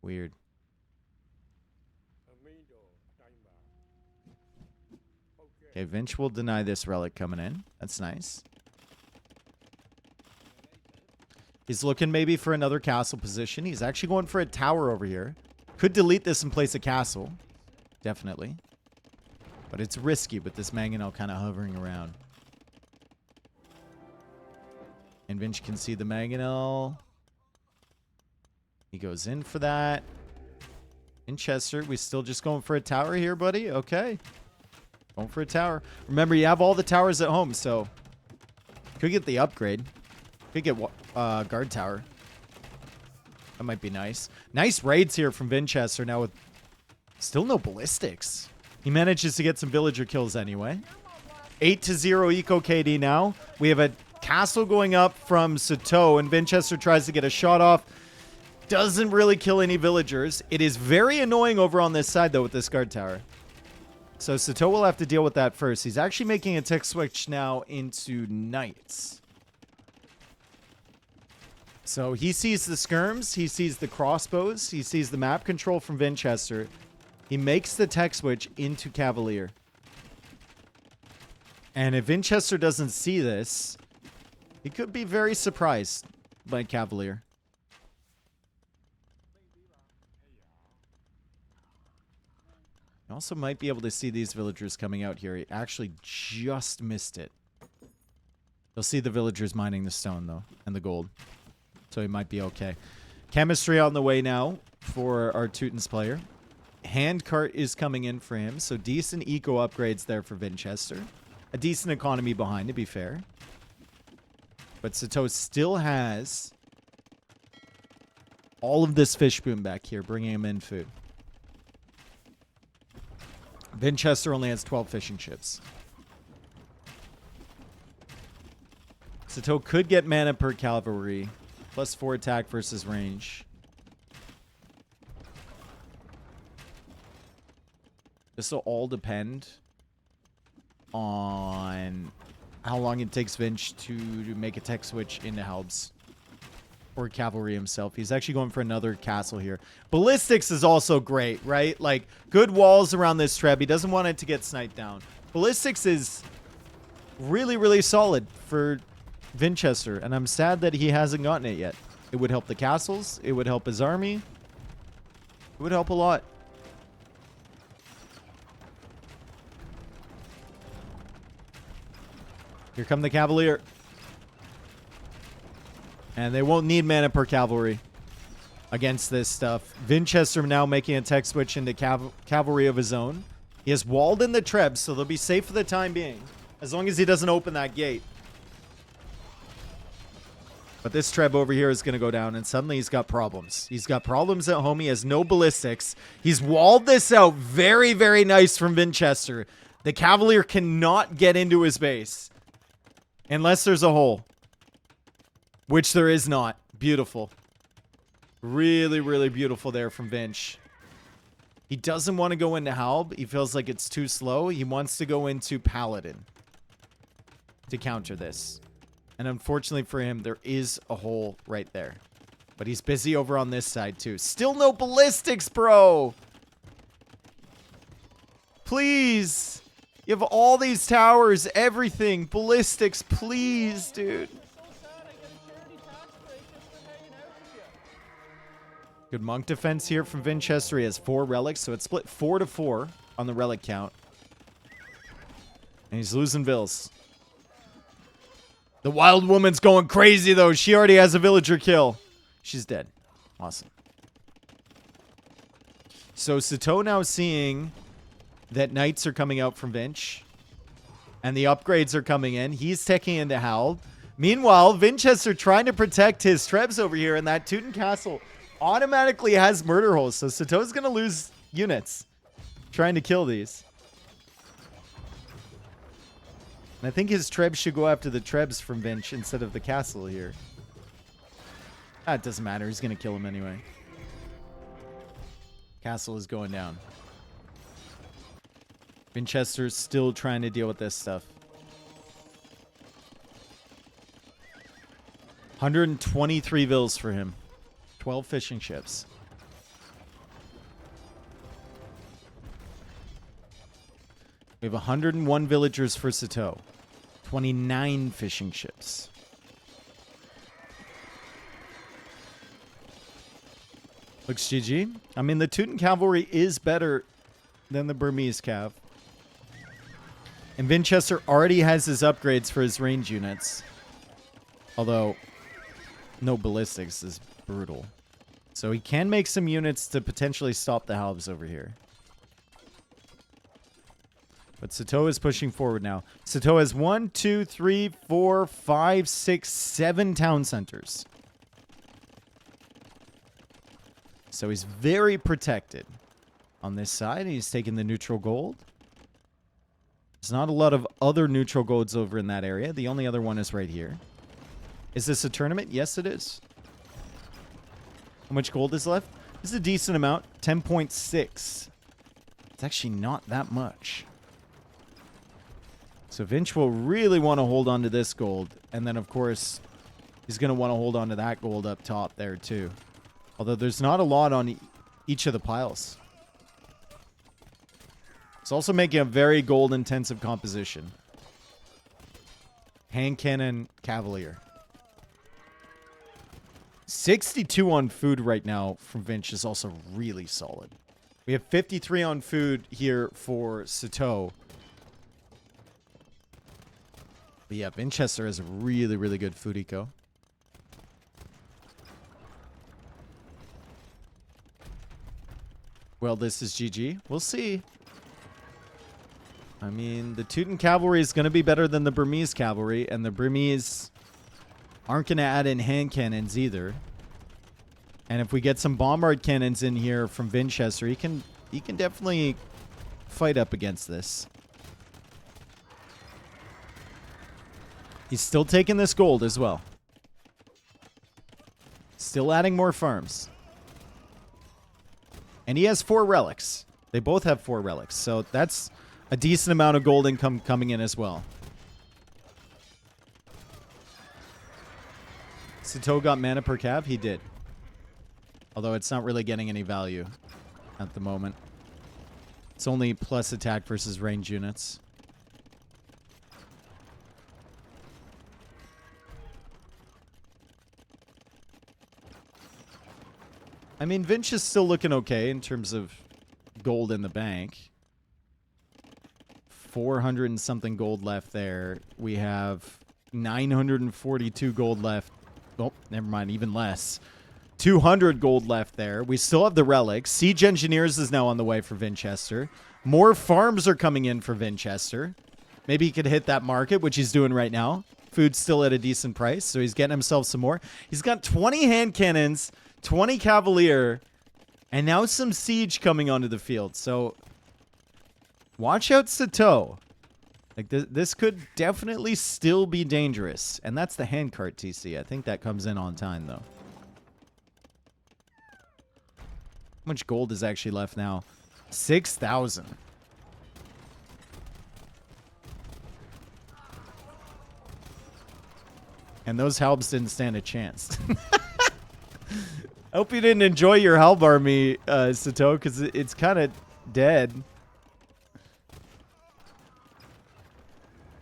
Weird. Okay, Vinch will deny this relic coming in. That's nice. He's looking maybe for another castle position. He's actually going for a tower over here. Could delete this and place a castle. Definitely. But it's risky with this Mangonel kind of hovering around. And Vinch can see the Mangonel. He goes in for that. Vinchester, we still just going for a tower here, buddy? Okay. Going for a tower. Remember, you have all the towers at home, so could get the upgrade. Could get guard tower. That might be nice. Nice raids here from Vinchester now with still no ballistics. He manages to get some villager kills anyway. 8-0 eco KD now. We have a castle going up from Sitaux, and Vinchester tries to get a shot off. Doesn't really kill any villagers. It is very annoying over on this side, though, with this guard tower. So Sitaux will have to deal with that first. He's actually making a tech switch now into knights. So he sees the skirms. He sees the crossbows. He sees the map control from Vinchester. He makes the tech switch into Cavalier. And if Vinchester doesn't see this, he could be very surprised by Cavalier. You also might be able to see these villagers coming out here. He actually just missed it. You'll see the villagers mining the stone, though, and the gold. So he might be okay. Chemistry on the way now for our Teutons player. Handcart is coming in for him. So decent eco upgrades there for Vinchester. A decent economy behind, to be fair. But Sitaux still has all of this fish boom back here, bringing him in food. Vinchester only has 12 fishing ships. Sitaux could get mana per cavalry. +4 attack versus range. This will all depend on how long it takes Vinch to make a tech switch into Halbs. Or cavalry himself. He's actually going for another castle here. Ballistics is also great, right? Like, good walls around this treb. He doesn't want it to get sniped down. Ballistics is really, really solid for Vinchester, and I'm sad that he hasn't gotten it yet. It would help the castles. It would help his army. It would help a lot. Here come the Cavalier. And they won't need mana per cavalry against this stuff. Vinchester now making a tech switch into cavalry of his own. He has walled in the trebs, so they'll be safe for the time being. As long as he doesn't open that gate. But this treb over here is going to go down, and suddenly he's got problems. He's got problems at home. He has no ballistics. He's walled this out. Very, very nice from Vinchester. The Cavalier cannot get into his base. Unless there's a hole. Which there is not. Beautiful. Really, really beautiful there from Vinch. He doesn't want to go into Halb. He feels like it's too slow. He wants to go into Paladin to counter this. And unfortunately for him, there is a hole right there. But he's busy over on this side too. Still no ballistics, bro. Please. You have all these towers, everything. Ballistics, please, dude. Good monk defense here from Vinchester. He has 4 relics, so it's split 4-4 on the relic count. And he's losing vills. The wild woman's going crazy, though. She already has a villager kill. She's dead. Awesome. So Sitaux now seeing that knights are coming out from Vinch. And the upgrades are coming in. He's taking into Hal. Meanwhile, Vinchester trying to protect his trebs over here. And that Teuton Castle automatically has murder holes. So Sitaux is going to lose units trying to kill these. And I think his trebs should go after the trebs from Vinch instead of the castle here. Ah, it doesn't matter. He's going to kill him anyway. Castle is going down. Vinchester's still trying to deal with this stuff. 123 vills for him. 12 fishing ships. We have 101 villagers for Sitaux. 29 fishing ships. Looks GG. I mean, the Teuton cavalry is better than the Burmese cav. And Vinchester already has his upgrades for his range units. Although, no ballistics is brutal. So he can make some units to potentially stop the halves over here. But Sitaux is pushing forward now. Sitaux has 1, 2, 3, 4, 5, 6, 7 town centers. So he's very protected on this side. He's taking the neutral gold. There's not a lot of other neutral golds over in that area. The only other one is right here. Is this a tournament? Yes, it is. How much gold is left? This is a decent amount. 10.6. It's actually not that much. So Vinch will really want to hold on to this gold. And then, of course, he's going to want to hold on to that gold up top there, too. Although there's not a lot on each of the piles. It's also making a very gold-intensive composition. Hand cannon, Cavalier. 62 on food right now from Vinch is also really solid. We have 53 on food here for Sitaux. But yeah, Vinchester has a really, really good food eco. Well, this is GG. We'll see. I mean, the Teuton cavalry is going to be better than the Burmese cavalry, and the Burmese aren't going to add in hand cannons either. And if we get some bombard cannons in here from Vinchester, he can definitely fight up against this. He's still taking this gold as well. Still adding more farms. And he has 4 relics. They both have 4 relics. So that's a decent amount of gold income coming in as well. Sitaux got mana per cav? He did. Although it's not really getting any value at the moment. It's only plus attack versus range units. I mean, Vinch is still looking okay in terms of gold in the bank. 400 and something gold left there. We have 942 gold left. Oh, never mind, even less. 200 gold left there. We still have the relics. Siege Engineers is now on the way for Vinchester. More farms are coming in for Vinchester. Maybe he could hit that market, which he's doing right now. Food's still at a decent price, so he's getting himself some more. He's got 20 hand cannons, 20 Cavalier, and now some Siege coming onto the field. So, watch out, Sitaux. Like, this could definitely still be dangerous. And that's the handcart TC. I think that comes in on time, though. How much gold is actually left now? 6,000. And those Halbs didn't stand a chance. I hope you didn't enjoy your Halb army, Sitaux, because it's kind of dead.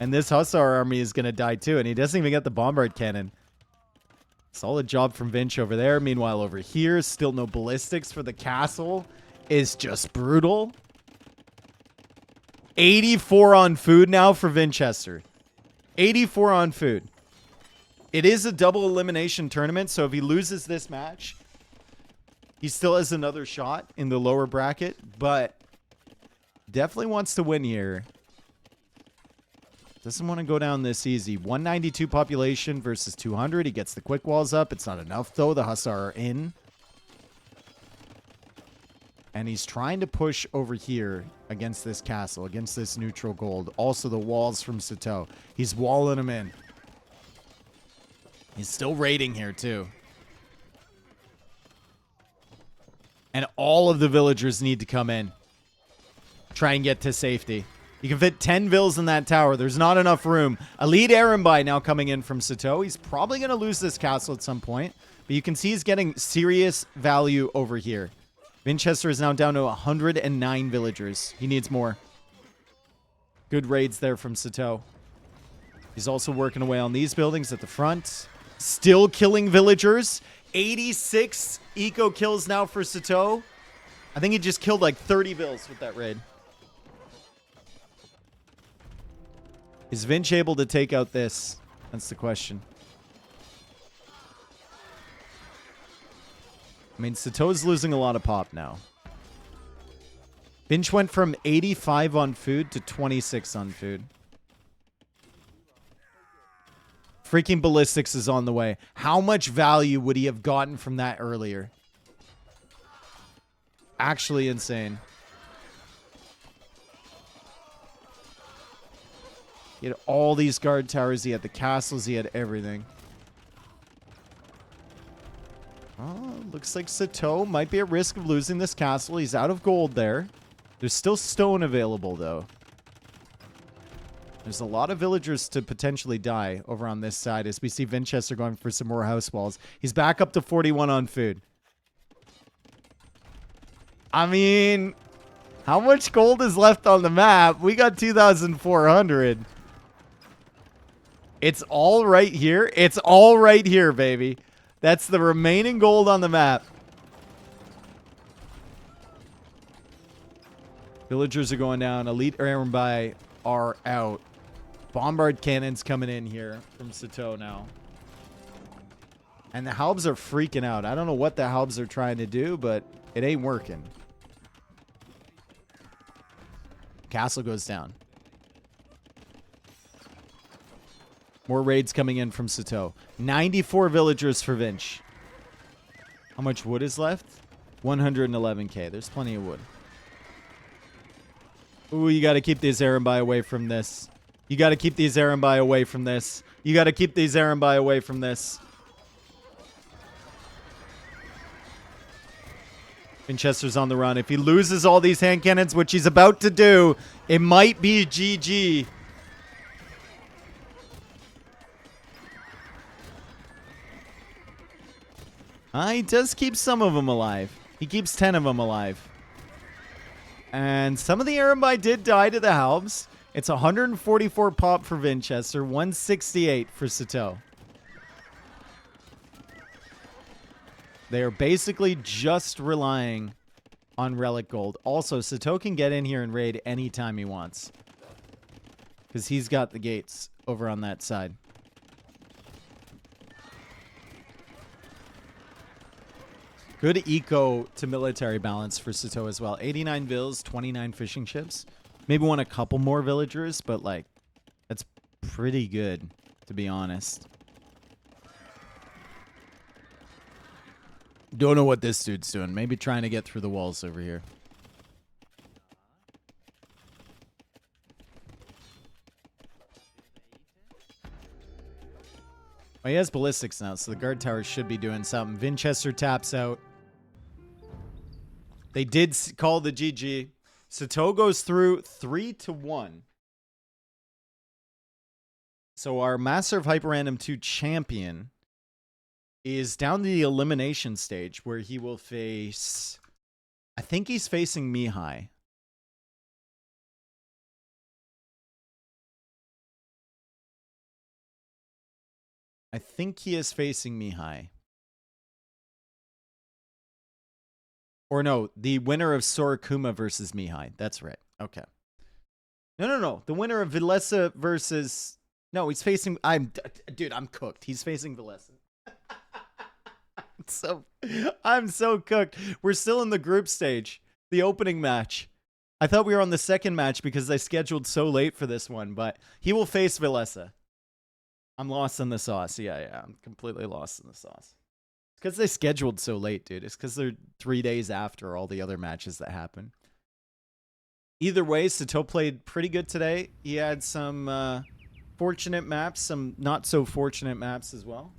And this Hussar army is going to die too, and he doesn't even get the bombard cannon. Solid job from Vinch over there. Meanwhile, over here, still no ballistics for the castle. Is just brutal. 84 on food now for Vinchester. 84 on food. It is a double elimination tournament, so if he loses this match, he still has another shot in the lower bracket, but definitely wants to win here. Doesn't want to go down this easy. 192 population versus 200. He gets the quick walls up. It's not enough, though. The Hussar are in. And he's trying to push over here against this castle, against this neutral gold. Also, the walls from Sitaux. He's walling them in. He's still raiding here, too. And all of the villagers need to come in. Try and get to safety. You can fit 10 vills in that tower. There's not enough room. Elite Arambai now coming in from Sitaux. He's probably going to lose this castle at some point. But you can see he's getting serious value over here. Vinchester is now down to 109 villagers. He needs more. Good raids there from Sitaux. He's also working away on these buildings at the front. Still killing villagers. 86 eco kills now for Sitaux. I think he just killed like 30 vills with that raid. Is Vinch able to take out this? That's the question. I mean, Sitau's losing a lot of pop now. Vinch went from 85 on food to 26 on food. Freaking ballistics is on the way. How much value would he have gotten from that earlier? Actually insane. He had all these guard towers. He had the castles. He had everything. Oh, looks like Sitaux might be at risk of losing this castle. He's out of gold there. There's still stone available, though. There's a lot of villagers to potentially die over on this side as we see Vinchester going for some more house walls. He's back up to 41 on food. I mean, how much gold is left on the map? We got 2,400. It's all right here. It's all right here, baby. That's the remaining gold on the map. Villagers are going down. Elite Arambai are out. Bombard cannons coming in here from Sitaux now. And the Halbs are freaking out. I don't know what the Halbs are trying to do, but it ain't working. Castle goes down. More raids coming in from Sitaux. 94 villagers for Vinch. How much wood is left? 111k. There's plenty of wood. Ooh, you got to keep these Arambai away from this. You got to keep these Arambai away from this. You got to keep these Arambai away from this. Vinchester's on the run. If he loses all these hand cannons, which he's about to do, it might be GG. He does keep some of them alive. He keeps 10 of them alive. And some of the Arambai did die to the Halbs. It's 144 pop for Vinchester, 168 for Sitaux. They are basically just relying on Relic Gold. Also, Sitaux can get in here and raid anytime he wants. Because he's got the gates over on that side. Good eco to military balance for Sitaux as well. 89 vills, 29 fishing ships. Maybe want a couple more villagers, but like, that's pretty good, to be honest. Don't know what this dude's doing. Maybe trying to get through the walls over here. Well, he has ballistics now, so the guard tower should be doing something. Vinchester taps out. They did call the GG. Sitaux goes through 3-1. So our Master of HyperRandom 2 champion is down to the elimination stage where he will face... I think he's facing Mihai. I think he is facing Mihai. Or no, the winner of Sorokuma versus Mihai. That's right. Okay. No. The winner of Vilesa versus... No, he's facing... Dude, I'm cooked. He's facing Vilesa. I'm so cooked. We're still in the group stage. The opening match. I thought we were on the second match because I scheduled so late for this one, but he will face Vilesa. I'm lost in the sauce. Yeah. I'm completely lost in the sauce. It's because they scheduled so late, dude. It's because they're 3 days after all the other matches that happen. Either way, Sitaux played pretty good today. He had some fortunate maps, some not so fortunate maps as well.